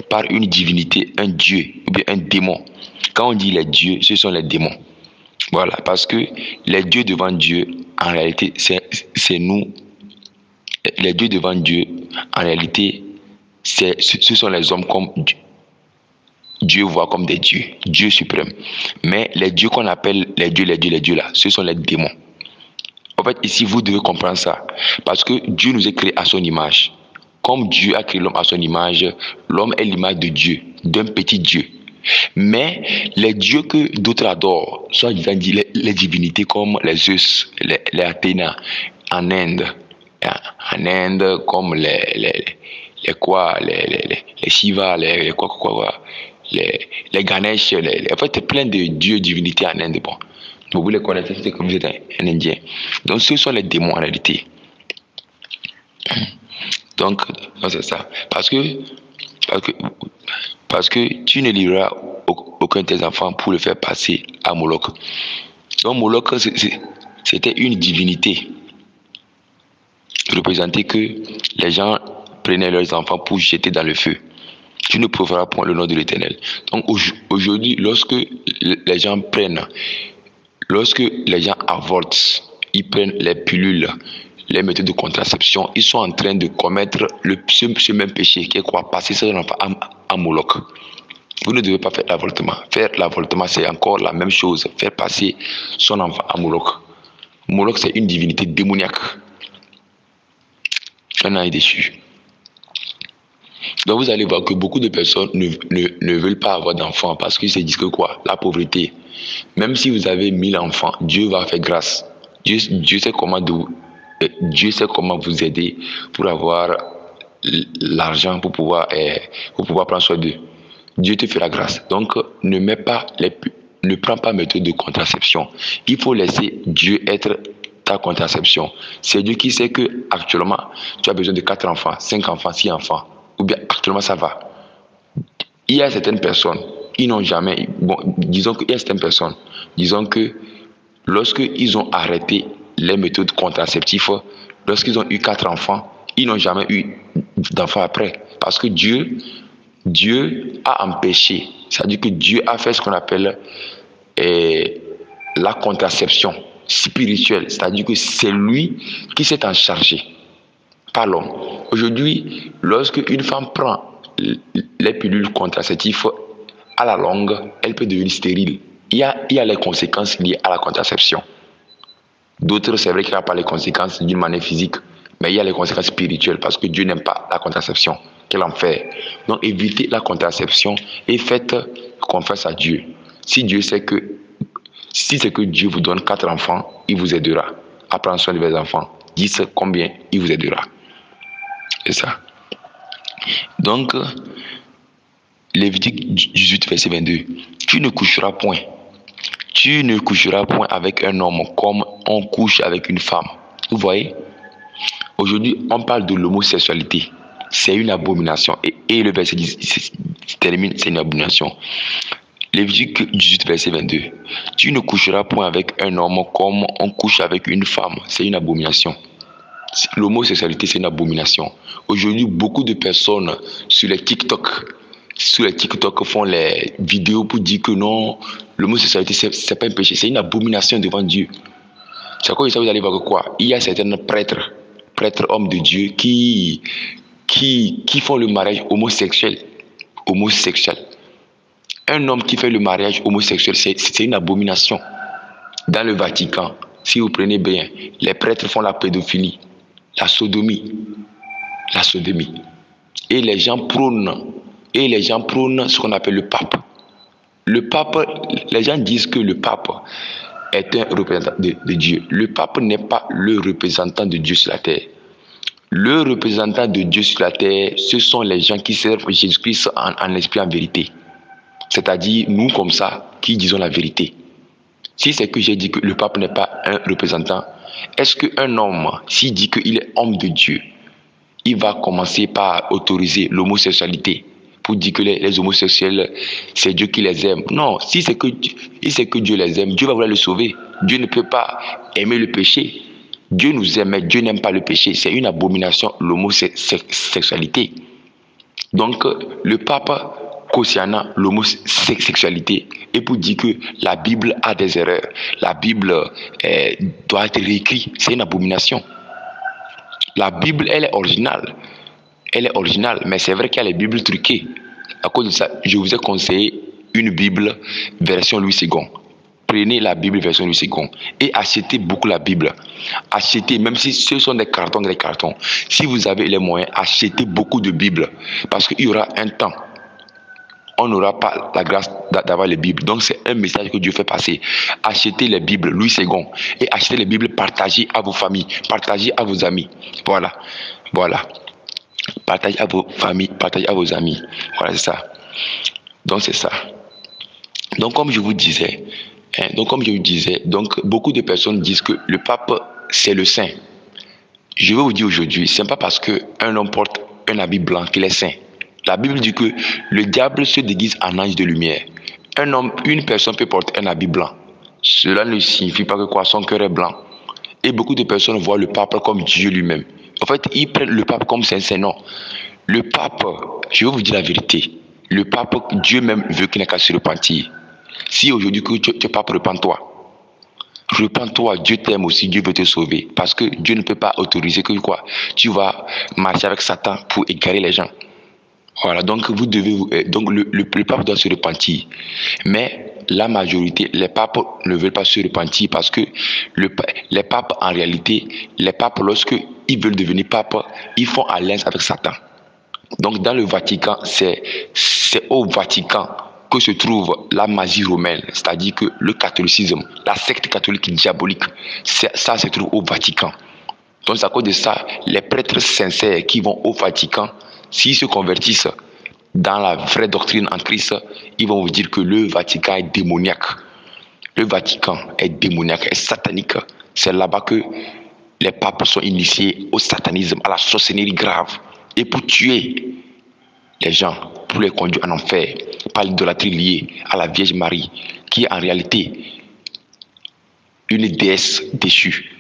par une divinité, un dieu ou bien un démon. Quand on dit les dieux, ce sont les démons. Voilà, parce que les dieux devant Dieu, en réalité, c'est nous. Les dieux devant Dieu, en réalité, ce sont les hommes comme Dieu voit comme des dieux, Dieu suprême. Mais les dieux qu'on appelle les dieux là, ce sont les démons. En fait, ici, vous devez comprendre ça. Parce que Dieu nous a créés à son image. Comme Dieu a créé l'homme à son image, l'homme est l'image de Dieu, d'un petit Dieu. Mais les dieux que d'autres adorent, soit les divinités comme les Zeus, les Athéna, en Inde, comme les Shiva, les Ganesh, en fait, plein de dieux, divinités en Inde. Bon. Vous les connaissez, c'est que vous êtes un Indien. Donc, ce sont les démons en réalité. Donc, c'est ça. Parce que tu ne livreras aucun de tes enfants pour le faire passer à Moloch. Donc, Moloch, c'était une divinité. Représentait que les gens prenaient leurs enfants pour jeter dans le feu. Tu ne proféreras point le nom de l'Éternel. Donc, aujourd'hui, lorsque les gens avortent, ils prennent les pilules, les méthodes de contraception, ils sont en train de commettre ce même péché qui est quoi? Passer son enfant à Moloch. Vous ne devez pas faire l'avortement. Faire l'avortement, c'est encore la même chose. Faire passer son enfant à Moloch. Moloch, c'est une divinité démoniaque. On a été déçu. Donc vous allez voir que beaucoup de personnes ne veulent pas avoir d'enfants parce qu'ils se disent que quoi? La pauvreté. Même si vous avez 1000 enfants, Dieu va faire grâce. Dieu sait comment vous aider pour avoir l'argent pour pouvoir prendre soin d'eux. Dieu te fera grâce. Donc ne prends pas méthode de contraception. Il faut laisser Dieu être ta contraception. C'est Dieu qui sait que actuellement tu as besoin de 4 enfants, 5 enfants, 6 enfants. Ou bien actuellement ça va. Il y a certaines personnes, ils n'ont jamais... Bon, disons qu'il y a certaines personnes, disons que lorsqu'ils ont arrêté les méthodes contraceptives, lorsqu'ils ont eu 4 enfants, ils n'ont jamais eu d'enfants après. Parce que Dieu a empêché, c'est-à-dire que Dieu a fait ce qu'on appelle la contraception spirituelle. C'est-à-dire que c'est lui qui s'est en chargé, pas l'homme. Aujourd'hui, lorsque une femme prend les pilules contraceptives, à la longue, elle peut devenir stérile. Il y a les conséquences liées à la contraception. D'autres, c'est vrai qu'il n'y a pas les conséquences d'une manière physique, mais il y a les conséquences spirituelles parce que Dieu n'aime pas la contraception. Quel enfer. Donc, évitez la contraception et faites confiance à Dieu. Si c'est que Dieu vous donne 4 enfants, il vous aidera à prendre soin de vos enfants. 10 combien, il vous aidera. C'est ça. Donc, Lévitique 18, verset 22. Tu ne coucheras point. Tu ne coucheras point avec un homme comme on couche avec une femme. Vous voyez? Aujourd'hui, on parle de l'homosexualité. C'est une abomination. Et le verset termine, c'est une abomination. Lévitique 18, verset 22. Tu ne coucheras point avec un homme comme on couche avec une femme. C'est une abomination. L'homosexualité, c'est une abomination. Aujourd'hui, beaucoup de personnes sur les TikTok font les vidéos pour dire que non, l'homosexualité, c'est pas un péché, c'est une abomination devant Dieu. C'est quoi ça, vous allez voir que quoi? Il y a certains prêtres hommes de Dieu qui font le mariage homosexuel. Un homme qui fait le mariage homosexuel, c'est une abomination. Dans le Vatican, si vous prenez bien, les prêtres font la pédophilie, la sodomie. Et les gens prônent ce qu'on appelle le pape. Le pape, les gens disent que le pape est un représentant de Dieu. Le pape n'est pas le représentant de Dieu sur la terre. Le représentant de Dieu sur la terre, ce sont les gens qui servent Jésus-Christ en esprit, en vérité. C'est-à-dire, nous comme ça, qui disons la vérité. Si c'est que j'ai dit que le pape n'est pas un représentant, est-ce qu'un homme, s'il dit qu'il est homme de Dieu, il va commencer par autoriser l'homosexualité pour dire que les homosexuels, c'est Dieu qui les aime? Non, si c'est que Dieu les aime, Dieu va vouloir le sauver. Dieu ne peut pas aimer le péché. Dieu nous aime, mais Dieu n'aime pas le péché. C'est une abomination, l'homosexualité. Donc, le pape cautionnant l'homosexualité et pour dire que la Bible a des erreurs. La Bible doit être réécrite. C'est une abomination. La Bible, elle est originale. Elle est originale, mais c'est vrai qu'il y a les Bibles truquées. À cause de ça, je vous ai conseillé une Bible version Louis II. Prenez la Bible version Louis II et achetez beaucoup la Bible. Achetez, même si ce sont des cartons. Si vous avez les moyens, achetez beaucoup de Bibles. Parce qu'il y aura un temps, on n'aura pas la grâce d'avoir les Bibles. Donc c'est un message que Dieu fait passer. Achetez les Bibles Louis II et achetez les Bibles, partagez à vos familles, partagez à vos amis. Voilà. Partagez à vos familles, partagez à vos amis. Voilà, c'est ça. Donc c'est ça. Donc comme je vous disais, beaucoup de personnes disent que le pape, c'est le saint. Je vais vous dire aujourd'hui, ce n'est pas parce qu'un homme porte un habit blanc qu'il est saint. La Bible dit que le diable se déguise en ange de lumière. Une personne peut porter un habit blanc. Cela ne signifie pas que son cœur est blanc. Et beaucoup de personnes voient le pape comme Dieu lui-même. En fait, ils prennent le pape comme saint. Non. Le pape, je vais vous dire la vérité. Le pape, Dieu même veut qu'il n'ait qu'à se repentir. Si aujourd'hui tu es pape, repens-toi. Repens-toi, Dieu t'aime aussi, Dieu veut te sauver. Parce que Dieu ne peut pas autoriser que tu vas marcher avec Satan pour égarer les gens. Voilà, donc le pape doit se repentir. Mais la majorité, les papes ne veulent pas se repentir parce que les papes, en réalité, lorsqu'ils veulent devenir papes, ils font alliance avec Satan. Donc dans le Vatican, c'est au Vatican que se trouve la magie romaine, c'est-à-dire que le catholicisme, la secte catholique diabolique, ça se trouve au Vatican. Donc c'est à cause de ça, les prêtres sincères qui vont au Vatican, s'ils se convertissent dans la vraie doctrine en Christ, ils vont vous dire que le Vatican est démoniaque. Le Vatican est démoniaque, est satanique. C'est là-bas que les papes sont initiés au satanisme, à la sorcellerie grave. Et pour tuer les gens, pour les conduire en enfer, par l'idolâtrie liée à la Vierge Marie, qui est en réalité une déesse déchue.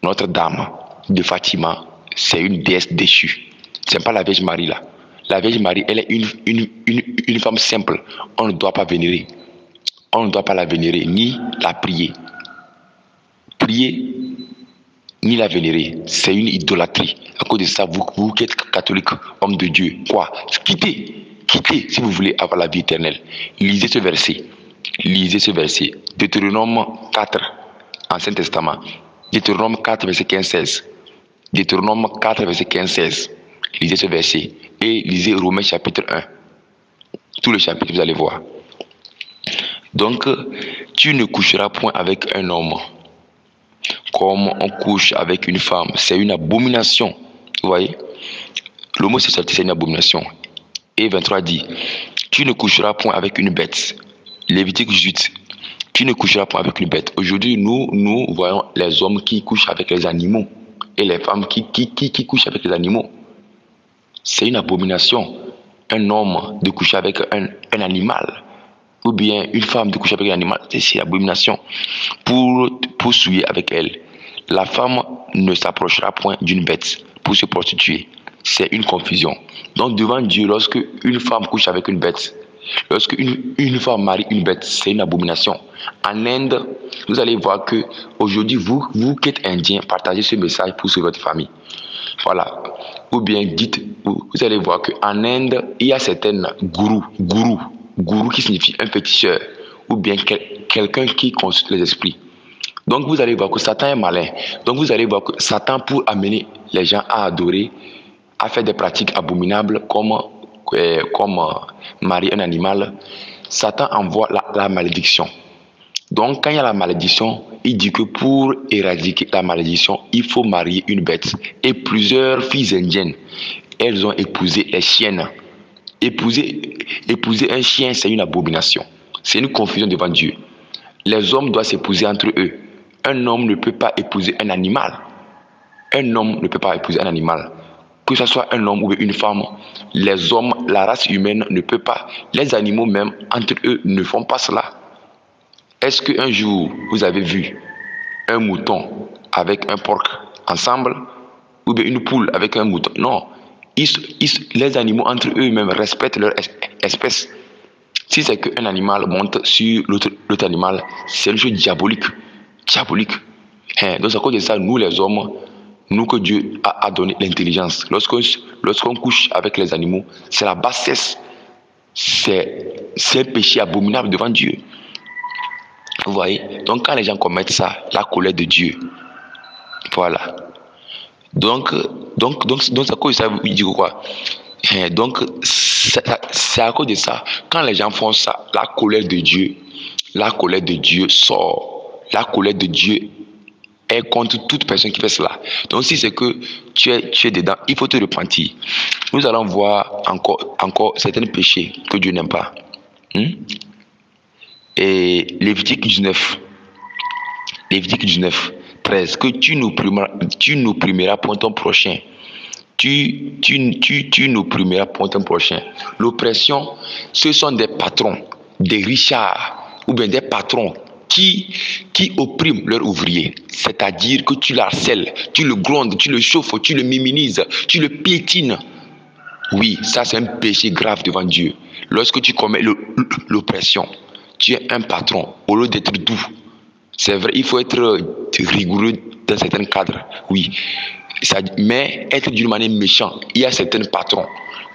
Notre-Dame de Fatima, c'est une déesse déchue. Ce n'est pas la Vierge Marie là. La Vierge Marie, elle est une femme simple. On ne doit pas vénérer. On ne doit pas la vénérer, ni la prier. Prier, ni la vénérer. C'est une idolâtrie. À cause de ça, vous qui êtes catholique, homme de Dieu, quittez si vous voulez avoir la vie éternelle. Lisez ce verset. Deutéronome 4, Ancien Testament. Deutéronome 4, verset 15-16. Deutéronome 4, verset 15-16. Lisez ce verset. Et lisez Romains chapitre 1. Tout le chapitre, vous allez voir. Donc, tu ne coucheras point avec un homme comme on couche avec une femme. C'est une abomination. Vous voyez? L'homosexualité, c'est une abomination. Et 23 dit, tu ne coucheras point avec une bête. Lévitique 18. Tu ne coucheras point avec une bête. Aujourd'hui, nous voyons les hommes qui couchent avec les animaux et les femmes qui couchent avec les animaux. C'est une abomination. Un homme de coucher avec un animal ou bien une femme de coucher avec un animal, c'est une abomination. Pour souiller avec elle, la femme ne s'approchera point d'une bête pour se prostituer. C'est une confusion. Donc devant Dieu, lorsque une femme couche avec une bête, lorsque une femme marie une bête, c'est une abomination. En Inde, vous allez voir que aujourd'hui, vous qui êtes indien, partagez ce message pour sauver votre famille. Voilà. Ou bien vous allez voir qu'en Inde, il y a certaines gourous qui signifie un féticheur, ou bien quelqu'un qui consulte les esprits. Donc vous allez voir que Satan est malin. Donc vous allez voir que Satan, pour amener les gens à adorer, à faire des pratiques abominables comme marier un animal, Satan envoie la malédiction. Donc quand il y a la malédiction, il dit que pour éradiquer la malédiction, il faut marier une bête. Et plusieurs filles indiennes, elles ont épousé les chiennes. Épouser un chien, c'est une abomination. C'est une confusion devant Dieu. Les hommes doivent s'épouser entre eux. Un homme ne peut pas épouser un animal. Un homme ne peut pas épouser un animal. Que ce soit un homme ou une femme, les hommes, la race humaine ne peut pas. Les animaux même, entre eux, ne font pas cela. Est-ce qu'un jour, vous avez vu un mouton avec un porc ensemble, ou bien une poule avec un mouton. Non. Les animaux entre eux-mêmes respectent leur espèce. Si c'est qu'un animal monte sur l'autre animal, c'est une chose diabolique. Diabolique. Donc c'est à cause de ça, nous les hommes, nous que Dieu a donné l'intelligence. Lorsqu'on couche avec les animaux, c'est la bassesse. C'est un péché abominable devant Dieu. Vous voyez? Donc quand les gens commettent ça, la colère de Dieu. Voilà. Donc c'est à cause de ça, il dit quoi? Donc c'est à cause de ça. Quand les gens font ça, la colère de Dieu sort. La colère de Dieu est contre toute personne qui fait cela. Donc si c'est que tu es dedans, il faut te repentir. Nous allons voir encore certains péchés que Dieu n'aime pas. Et Lévitique 19, 13, que tu n'opprimeras point ton prochain. Tu n'opprimeras point ton prochain. L'oppression, ce sont des patrons, des richards, ou bien des patrons qui oppriment leurs ouvriers. C'est-à-dire que tu l'harcèles, tu le grondes, tu le chauffes, tu le minimises, tu le piétines. Oui, ça c'est un péché grave devant Dieu. Lorsque tu commets l'oppression, tu es un patron, au lieu d'être doux. C'est vrai, il faut être rigoureux dans certains cadres, oui. Mais être d'une manière méchante, il y a certains patrons.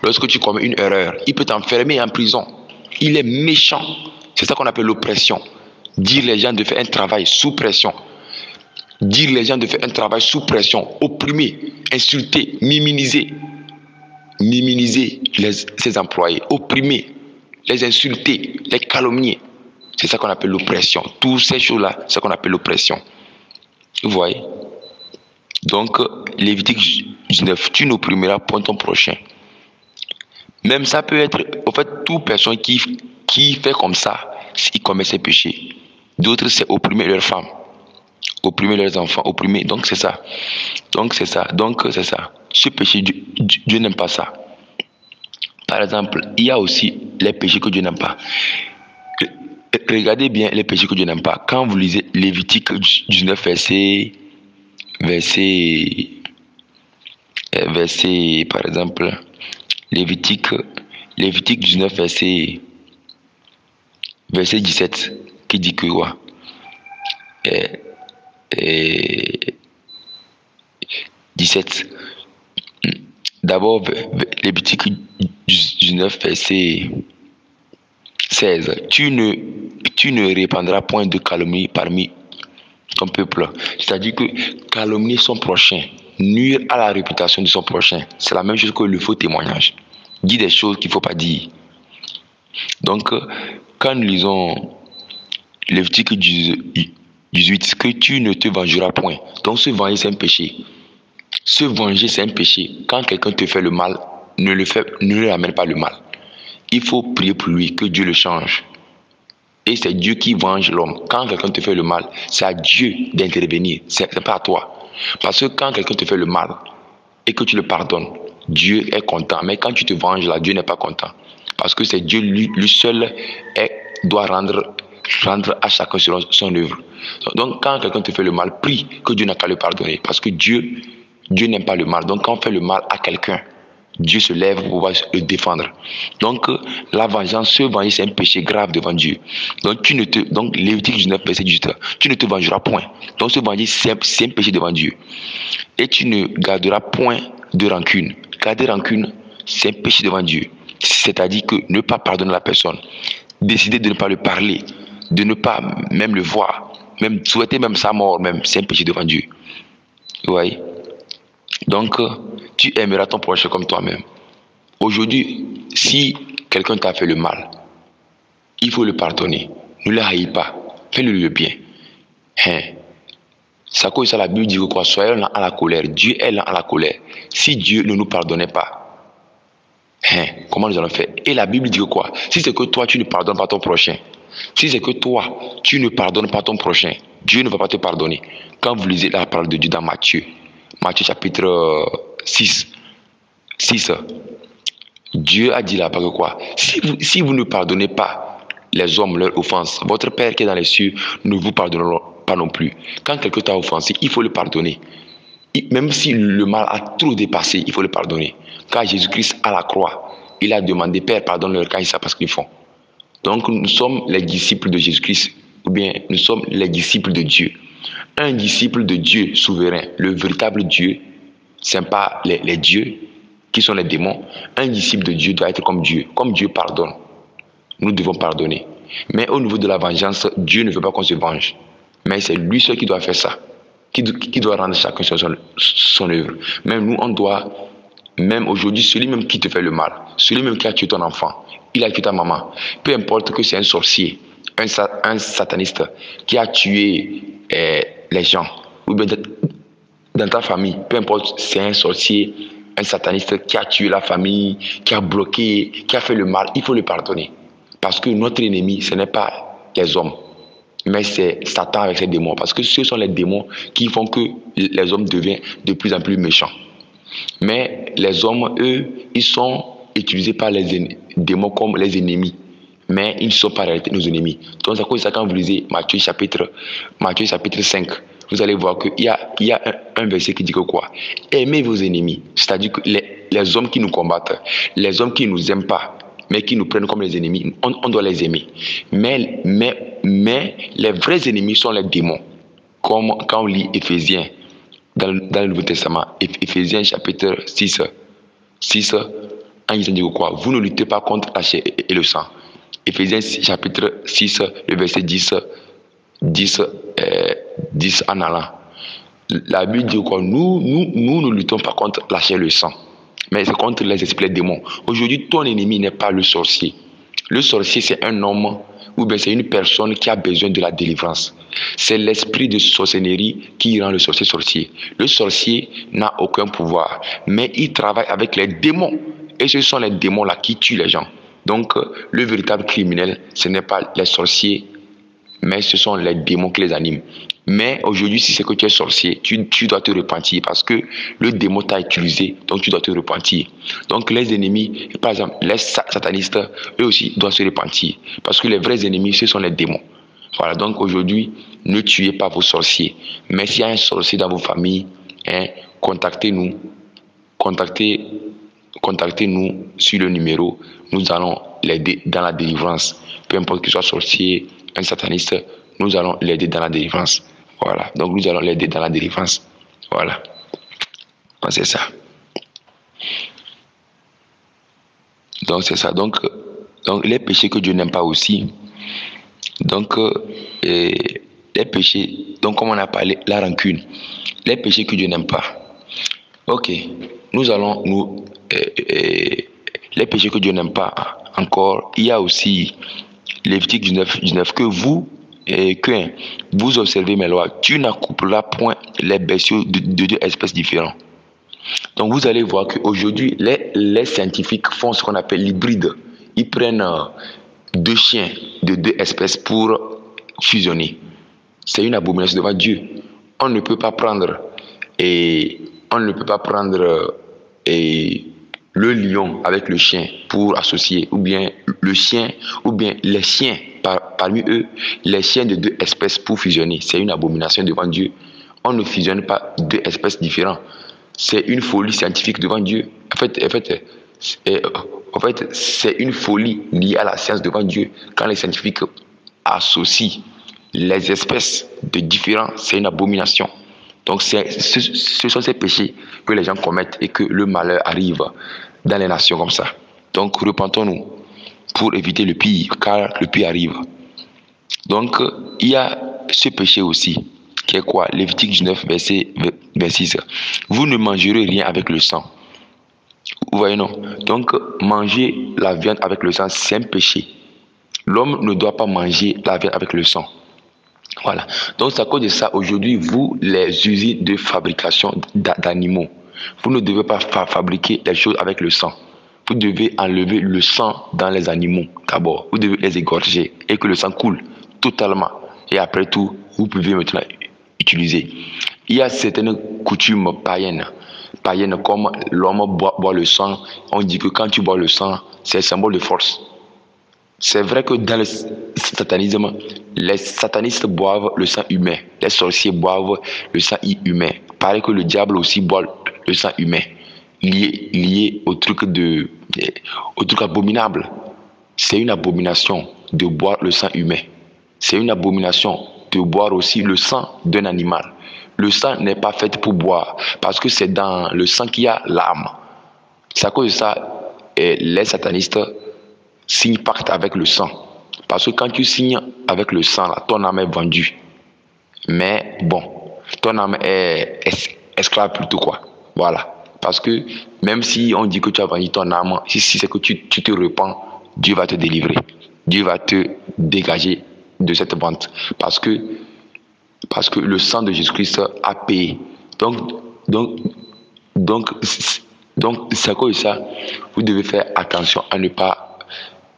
Lorsque tu commets une erreur, il peut t'enfermer en prison. Il est méchant. C'est ça qu'on appelle l'oppression. Dire les gens de faire un travail sous pression. Dire les gens de faire un travail sous pression. Opprimer, insulter, minimiser ses employés. Opprimer, les insulter, les calomnier. C'est ça qu'on appelle l'oppression. Toutes ces choses-là, c'est ça qu'on appelle l'oppression. Vous voyez? Donc, Lévitique 19, tu n'opprimeras point ton prochain. Même ça peut être, en fait, toute personne qui fait comme ça, il commet ses péchés. D'autres, c'est opprimer leurs femmes, opprimer leurs enfants, opprimer. Donc, c'est ça. Donc, c'est ça. Ce péché, Dieu n'aime pas ça. Par exemple, il y a aussi les péchés que Dieu n'aime pas. Regardez bien les péchés que Dieu n'aime pas. Quand vous lisez Lévitique 19, verset, par exemple, Lévitique 19, verset 17, qui dit que quoi? 17. D'abord, Lévitique 19, verset 16. Tu ne répandras point de calomnie parmi ton peuple. C'est-à-dire que calomnier son prochain, nuire à la réputation de son prochain, c'est la même chose que le faux témoignage. Dire des choses qu'il ne faut pas dire. Donc, quand nous lisons Lévitique 18, que tu ne te vengeras point. Donc, se venger, c'est un péché. Se venger, c'est un péché. Quand quelqu'un te fait le mal, ne lui amène pas le mal. Il faut prier pour lui, que Dieu le change. Et c'est Dieu qui venge l'homme. Quand quelqu'un te fait le mal, c'est à Dieu d'intervenir. C'est pas à toi. Parce que quand quelqu'un te fait le mal et que tu le pardonnes, Dieu est content. Mais quand tu te venges là, Dieu n'est pas content. Parce que c'est Dieu lui seul doit rendre à chacun selon son œuvre. Donc quand quelqu'un te fait le mal, prie que Dieu n'a qu'à le pardonner. Parce que Dieu n'aime pas le mal. Donc quand on fait le mal à quelqu'un, Dieu se lève pour pouvoir le défendre. Donc, la vengeance, se venger, c'est un péché grave devant Dieu. Donc, Lévitique 19, verset 18, tu ne te vengeras point. Donc, se venger, c'est un péché devant Dieu. Et tu ne garderas point de rancune. Garder rancune, c'est un péché devant Dieu. C'est-à-dire que ne pas pardonner la personne, décider de ne pas le parler, de ne pas même le voir, même souhaiter même sa mort, même, c'est un péché devant Dieu. Vous voyez? Donc, tu aimeras ton prochain comme toi-même. Aujourd'hui, si quelqu'un t'a fait le mal, il faut le pardonner. Ne le haïs pas. Fais-le le bien. C'est à cause de ça la Bible dit que quoi? Soyez lents à la colère. Dieu est lent à la colère. Si Dieu ne nous pardonnait pas, comment nous allons faire? Et la Bible dit que quoi? Si c'est que toi, tu ne pardonnes pas ton prochain, si c'est que toi, tu ne pardonnes pas ton prochain, Dieu ne va pas te pardonner. Quand vous lisez la parole de Dieu dans Matthieu chapitre 6, Dieu a dit là-bas que quoi? Si vous ne pardonnez pas les hommes leurs offenses, votre Père qui est dans les cieux ne vous pardonnera pas non plus. Quand quelqu'un t'a offensé, il faut le pardonner. Même si le mal a trop dépassé, il faut le pardonner. Quand Jésus-Christ à la croix, il a demandé, Père, pardonne-leur quand ils savent pas ce qu'ils font. Donc nous sommes les disciples de Jésus-Christ, ou bien nous sommes les disciples de Dieu. Un disciple de Dieu souverain, le véritable Dieu, ce n'est pas les dieux qui sont les démons. Un disciple de Dieu doit être comme Dieu. Comme Dieu pardonne, nous devons pardonner. Mais au niveau de la vengeance, Dieu ne veut pas qu'on se venge. Mais c'est lui seul qui doit faire ça, qui doit rendre chacun son œuvre. Même nous, on doit, même aujourd'hui, celui même qui te fait le mal, celui même qui a tué ton enfant, il a tué ta maman, peu importe que c'est un sorcier, un sataniste qui a tué les gens, ou bien dans ta famille, peu importe, c'est un sorcier, un sataniste qui a tué la famille, qui a bloqué, qui a fait le mal, il faut le pardonner. Parce que notre ennemi, ce n'est pas les hommes, mais c'est Satan avec ses démons. Parce que ce sont les démons qui font que les hommes deviennent de plus en plus méchants. Mais les hommes, eux, ils sont utilisés par les démons comme les ennemis. Mais ils ne sont pas en réalité nos ennemis. Donc, c'est à cause de ça, quand vous lisez Matthieu chapitre 5, vous allez voir qu'il y a un verset qui dit que quoi? Aimez vos ennemis. C'est-à-dire que les hommes qui nous combattent, les hommes qui ne nous aiment pas, mais qui nous prennent comme les ennemis, on doit les aimer. Mais les vrais ennemis sont les démons. Comme quand on lit Éphésiens, dans le Nouveau Testament, Éphésiens chapitre 6, il dit quoi? Vous ne luttez pas contre la chair et le sang. Éphésiens chapitre 6, le verset 10 en allant. La Bible dit quoi? Nous ne luttons pas contre la chair et le sang, mais c'est contre les esprits, les démons. Aujourd'hui, ton ennemi n'est pas le sorcier. Le sorcier, c'est un homme ou bien c'est une personne qui a besoin de la délivrance. C'est l'esprit de sorcellerie qui rend le sorcier sorcier. Le sorcier n'a aucun pouvoir, mais il travaille avec les démons. Et ce sont les démons-là qui tuent les gens. Donc, le véritable criminel, ce n'est pas les sorciers, mais ce sont les démons qui les animent. Mais aujourd'hui, si c'est que tu es sorcier, tu dois te repentir parce que le démon t'a utilisé, donc tu dois te repentir. Donc les ennemis, par exemple, les satanistes, eux aussi doivent se repentir parce que les vrais ennemis, ce sont les démons. Voilà, donc aujourd'hui, ne tuez pas vos sorciers. Mais s'il y a un sorcier dans vos familles, contactez-nous. Contactez-nous sur le numéro. Nous allons l'aider dans la délivrance. Peu importe qu'il soit sorcier, un sataniste, nous allons l'aider dans la délivrance. Voilà. Donc nous allons l'aider dans la délivrance. Voilà. Donc c'est ça. Donc c'est ça. Donc les péchés que Dieu n'aime pas aussi. Donc les péchés, donc comme on a parlé, la rancune. Les péchés que Dieu n'aime pas. Ok. Nous allons les péchés que Dieu n'aime pas encore. Il y a aussi Lévitique 19 que vous observez mes lois. Tu n'accoupleras point les bestiaux de deux espèces différentes. Donc vous allez voir qu'aujourd'hui, les scientifiques font ce qu'on appelle l'hybride. Ils prennent deux chiens de deux espèces pour fusionner. C'est une abomination devant Dieu. On ne peut pas prendre le lion avec le chien pour associer, ou bien le chien, ou bien les chiens, parmi eux, les chiens de deux espèces pour fusionner. C'est une abomination devant Dieu. On ne fusionne pas deux espèces différentes. C'est une folie scientifique devant Dieu. En fait, c'est une folie liée à la science devant Dieu. Quand les scientifiques associent les espèces de différents, c'est une abomination. Donc, ce sont ces péchés que les gens commettent et que le malheur arrive dans les nations comme ça. Donc, repentons-nous pour éviter le pire, car le pire arrive. Donc, il y a ce péché aussi, qui est quoi? Lévitique 19, verset 26. Vous ne mangerez rien avec le sang. Vous voyez, non? Donc, manger la viande avec le sang, c'est un péché. L'homme ne doit pas manger la viande avec le sang. Voilà. Donc, c'est à cause de ça, aujourd'hui, vous, les usines de fabrication d'animaux, vous ne devez pas fabriquer les choses avec le sang. Vous devez enlever le sang dans les animaux d'abord. Vous devez les égorger et que le sang coule totalement. Et après tout, vous pouvez maintenant utiliser. Il y a certaines coutumes païennes comme l'homme boit le sang. On dit que quand tu bois le sang, c'est un symbole de force. C'est vrai que dans le satanisme, les satanistes boivent le sang humain. Les sorciers boivent le sang humain Pareil que le diable aussi boit le sang humain, lié au truc abominable. C'est une abomination de boire le sang humain. C'est une abomination de boire aussi le sang d'un animal. Le sang n'est pas fait pour boire, parce que c'est dans le sang qu'il y a l'âme. C'est à cause de ça, les satanistes signent pacte avec le sang. Parce que quand tu signes avec le sang, là, ton âme est vendue. Mais bon, ton âme est esclave plutôt, quoi. Voilà. Parce que même si on dit que tu as vendu ton âme, si c'est que tu te repens, Dieu va te délivrer. Dieu va te dégager de cette vente. Parce que le sang de Jésus-Christ a payé. Donc, c'est à cause de ça, vous devez faire attention à ne pas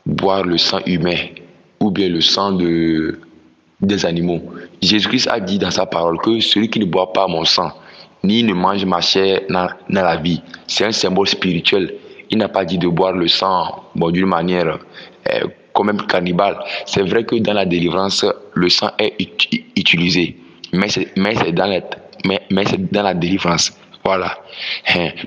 boire le sang humain ou bien le sang des animaux. Jésus-Christ a dit dans sa parole que celui qui ne boit pas mon sang, ni ne mange ma chair n'a la vie. C'est un symbole spirituel. Il n'a pas dit de boire le sang d'une manière quand même cannibale. C'est vrai que dans la délivrance, le sang est utilisé, mais c'est dans la délivrance. Voilà.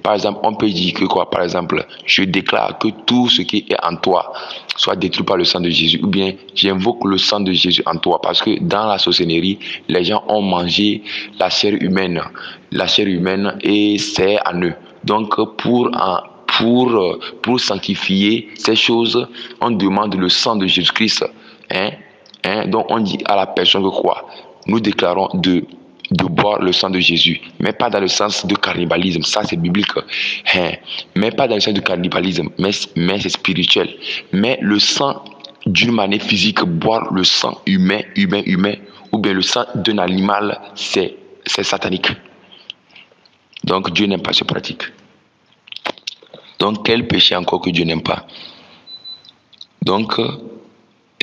Par exemple, on peut dire que quoi? Par exemple, je déclare que tout ce qui est en toi soit détruit par le sang de Jésus. Ou bien, j'invoque le sang de Jésus en toi. Parce que dans la sorcellerie, les gens ont mangé la chair humaine. La chair humaine, et c'est en eux. Donc, pour sanctifier ces choses, on demande le sang de Jésus-Christ. Donc, on dit à la personne que quoi? Nous déclarons de boire le sang de Jésus, mais pas dans le sens de cannibalisme, ça c'est biblique, mais pas dans le sens de cannibalisme, mais c'est spirituel. Mais le sang d'une manière physique, boire le sang humain, ou bien le sang d'un animal, c'est satanique. Donc Dieu n'aime pas cette pratique. Donc quel péché encore que Dieu n'aime pas? Donc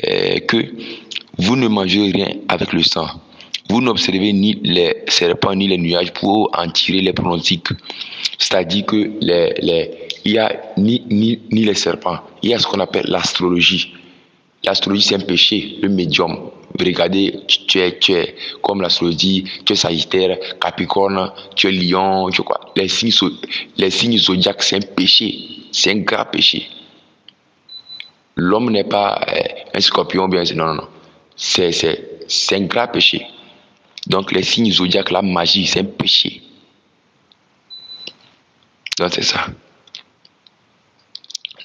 que vous ne mangez rien avec le sang. Vous n'observez ni les serpents ni les nuages pour en tirer les pronostics. C'est-à-dire que il y a ni les serpents. Il y a ce qu'on appelle l'astrologie. L'astrologie, c'est un péché, le médium. Regardez, tu es comme l'astrologie, tu es Sagittaire, Capricorne, tu es Lion, tu quoi. Les signes zodiaques, c'est un péché. C'est un grave péché. L'homme n'est pas un scorpion, bien, non. C'est un grave péché. Donc les signes zodiaques, la magie, c'est un péché. Donc c'est ça.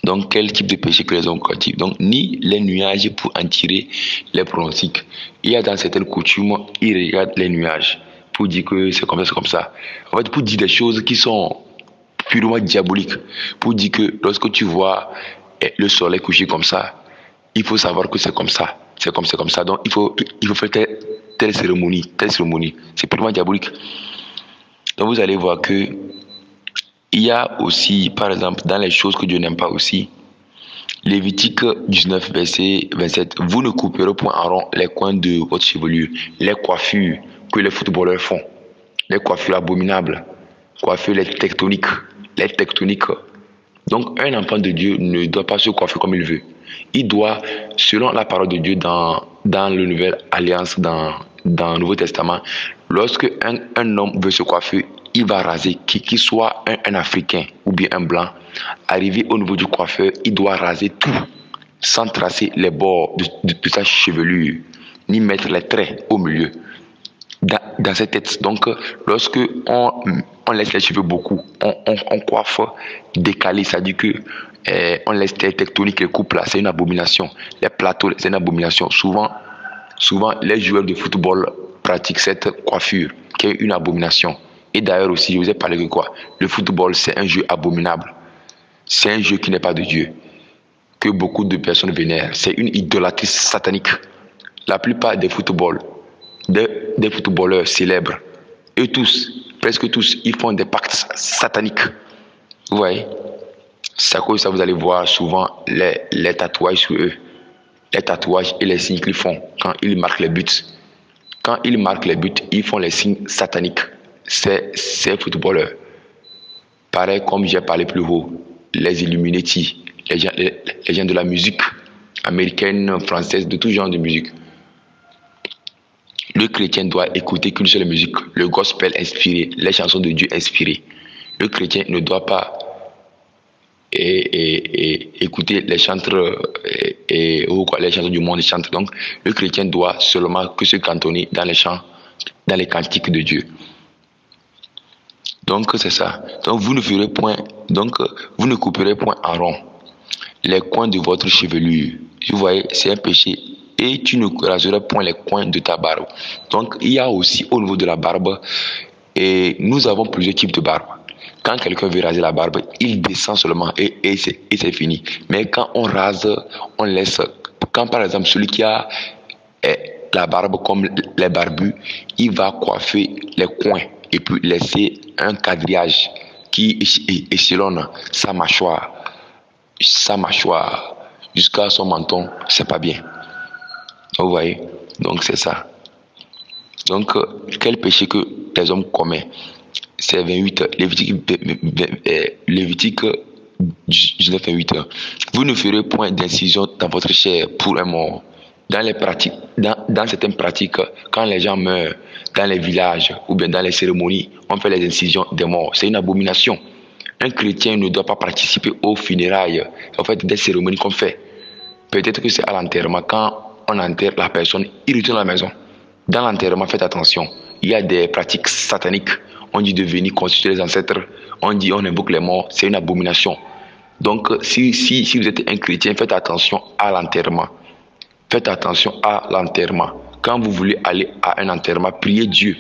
Donc quel type de péché que les hommes cultivent? Donc ni les nuages pour en tirer les pronostics. Il y a dans certaines coutumes, ils regardent les nuages pour dire que c'est comme ça, c'est comme ça. En fait, pour dire des choses qui sont purement diaboliques. Pour dire que lorsque tu vois le soleil coucher comme ça, il faut savoir que c'est comme ça. C'est comme ça. Donc il faut faire telle cérémonie. C'est purement diabolique. Donc vous allez voir que il y a aussi, par exemple, dans les choses que Dieu n'aime pas aussi, Lévitique 19, verset 27, vous ne couperez point en rond les coins de votre chevelure, les coiffures que les footballeurs font, les coiffures abominables, les tectoniques. Donc un enfant de Dieu ne doit pas se coiffer comme il veut. Il doit, selon la parole de Dieu dans la Nouvelle Alliance, dans le Nouveau Testament, lorsque un homme veut se coiffer, il va raser, qu'il soit un Africain ou bien un blanc. Arrivé au niveau du coiffeur, il doit raser tout, sans tracer les bords de sa chevelure, ni mettre les traits au milieu, dans sa tête. Donc, lorsque on laisse les cheveux beaucoup, on coiffe décalé, c'est-à-dire que on laisse les tectoniques, les coupes là, c'est une abomination. Les plateaux, c'est une abomination. Souvent, les joueurs de football pratiquent cette coiffure, qui est une abomination. Et d'ailleurs aussi, je vous ai parlé de quoi? Le football, c'est un jeu abominable. C'est un jeu qui n'est pas de Dieu, que beaucoup de personnes vénèrent. C'est une idolâtrie satanique. La plupart des footballeurs célèbres, eux tous, presque tous, ils font des pactes sataniques. Vous voyez? C'est à cause de ça, vous allez voir souvent les tatouages sur eux. Les tatouages et les signes qu'ils font quand ils marquent les buts. Quand ils marquent les buts, ils font les signes sataniques. Ces footballeurs. Pareil comme j'ai parlé plus haut, les Illuminati, les gens de la musique américaine, française, de tout genre de musique. Le chrétien doit écouter qu'une seule musique, le gospel inspiré, les chansons de Dieu inspirées. Le chrétien ne doit pas écouter les chanteurs ou quoi, les chansons du monde chantent. Donc, le chrétien doit seulement que se cantonner dans les chants, dans les cantiques de Dieu. Donc, c'est ça. Donc, vous ne couperez point en rond les coins de votre chevelure. Vous voyez, c'est un péché. Et tu ne raseras point les coins de ta barbe. Donc, il y a aussi au niveau de la barbe, et nous avons plusieurs types de barbe. Quand quelqu'un veut raser la barbe, il descend seulement et c'est fini. Mais quand on rase, on laisse. Quand par exemple celui qui a la barbe comme les barbus, il va coiffer les coins et puis laisser un quadrillage qui échelonne sa mâchoire jusqu'à son menton. C'est pas bien. Vous voyez? Donc c'est ça. Donc quel péché que les hommes commettent? C'est 28, Lévitique 19, 28. Vous ne ferez point d'incision dans votre chair pour un mort. Dans certaines pratiques, quand les gens meurent dans les villages ou bien dans les cérémonies, on fait les incisions des morts. C'est une abomination. Un chrétien ne doit pas participer aux funérailles, en fait, des cérémonies qu'on fait. Peut-être que c'est à l'enterrement. Quand on enterre la personne, il retourne à la maison. Dans l'enterrement, faites attention. Il y a des pratiques sataniques. On dit de venir consulter les ancêtres. On dit on invoque les morts. C'est une abomination. Donc, si vous êtes un chrétien, faites attention à l'enterrement. Faites attention à l'enterrement. Quand vous voulez aller à un enterrement, priez Dieu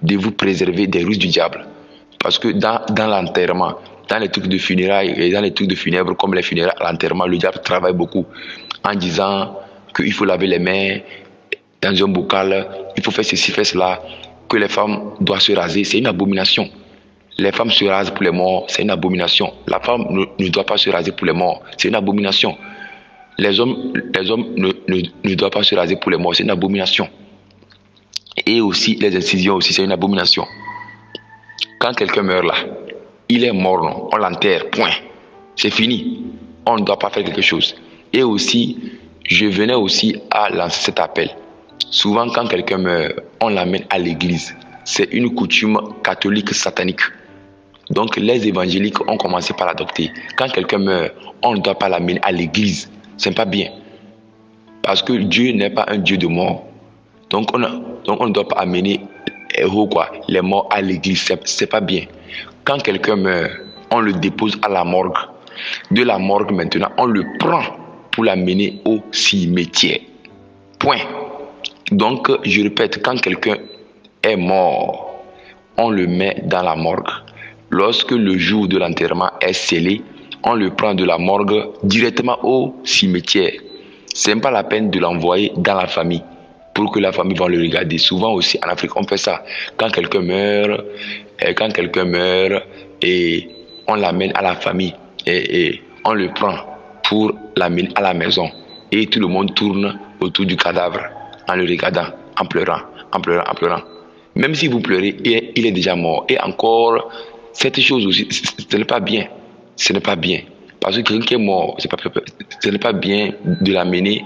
de vous préserver des ruses du diable. Parce que dans l'enterrement, dans les trucs de funérailles et dans les trucs de funèbres comme les funérailles à l'enterrement, le diable travaille beaucoup en disant qu'il faut laver les mains dans un bocal, il faut faire ceci, faire cela, que les femmes doivent se raser. C'est une abomination. Les femmes se rasent pour les morts, c'est une abomination. La femme ne doit pas se raser pour les morts, c'est une abomination. Les hommes ne doivent pas se raser pour les morts, c'est une abomination. Et aussi, les incisions aussi, c'est une abomination. Quand quelqu'un meurt là, il est mort, non? On l'enterre, point. C'est fini. On ne doit pas faire quelque chose. Et aussi, je venais aussi à lancer cet appel. Souvent, quand quelqu'un meurt, on l'amène à l'église. C'est une coutume catholique satanique. Donc, les évangéliques ont commencé par l'adopter. Quand quelqu'un meurt, on ne doit pas l'amener à l'église. Ce n'est pas bien. Parce que Dieu n'est pas un Dieu de mort. Donc, on ne doit pas amener les morts à l'église. Ce n'est pas bien. Quand quelqu'un meurt, on le dépose à la morgue. De la morgue, maintenant, on le prend pour l'amener au cimetière. Point. Donc, je répète, quand quelqu'un est mort, on le met dans la morgue. Lorsque le jour de l'enterrement est scellé, on le prend de la morgue directement au cimetière. Ce n'est pas la peine de l'envoyer dans la famille pour que la famille va le regarder. Souvent aussi en Afrique, on fait ça. Quand quelqu'un meurt, et on l'amène à la famille et on le prend pour l'amener à la maison. Et tout le monde tourne autour du cadavre en le regardant, en pleurant. Même si vous pleurez, il est déjà mort. Et encore, cette chose aussi, ce n'est pas bien. Ce n'est pas bien. Parce que quelqu'un qui est mort, ce n'est pas bien de l'amener.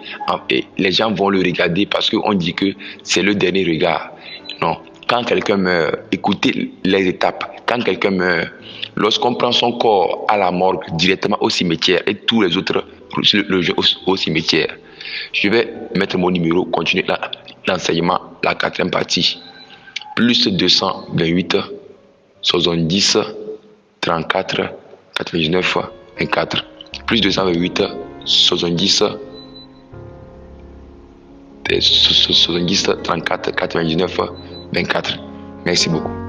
Et les gens vont le regarder parce qu'on dit que c'est le dernier regard. Non. Quand quelqu'un meurt, écoutez les étapes. Quand quelqu'un meurt, lorsqu'on prend son corps à la morgue directement au cimetière et tous les autres au cimetière, je vais mettre mon numéro, continuer l'enseignement, la 4e partie. Plus 228 70 34 99 24. Plus 228 70 34 99 24. Merci beaucoup.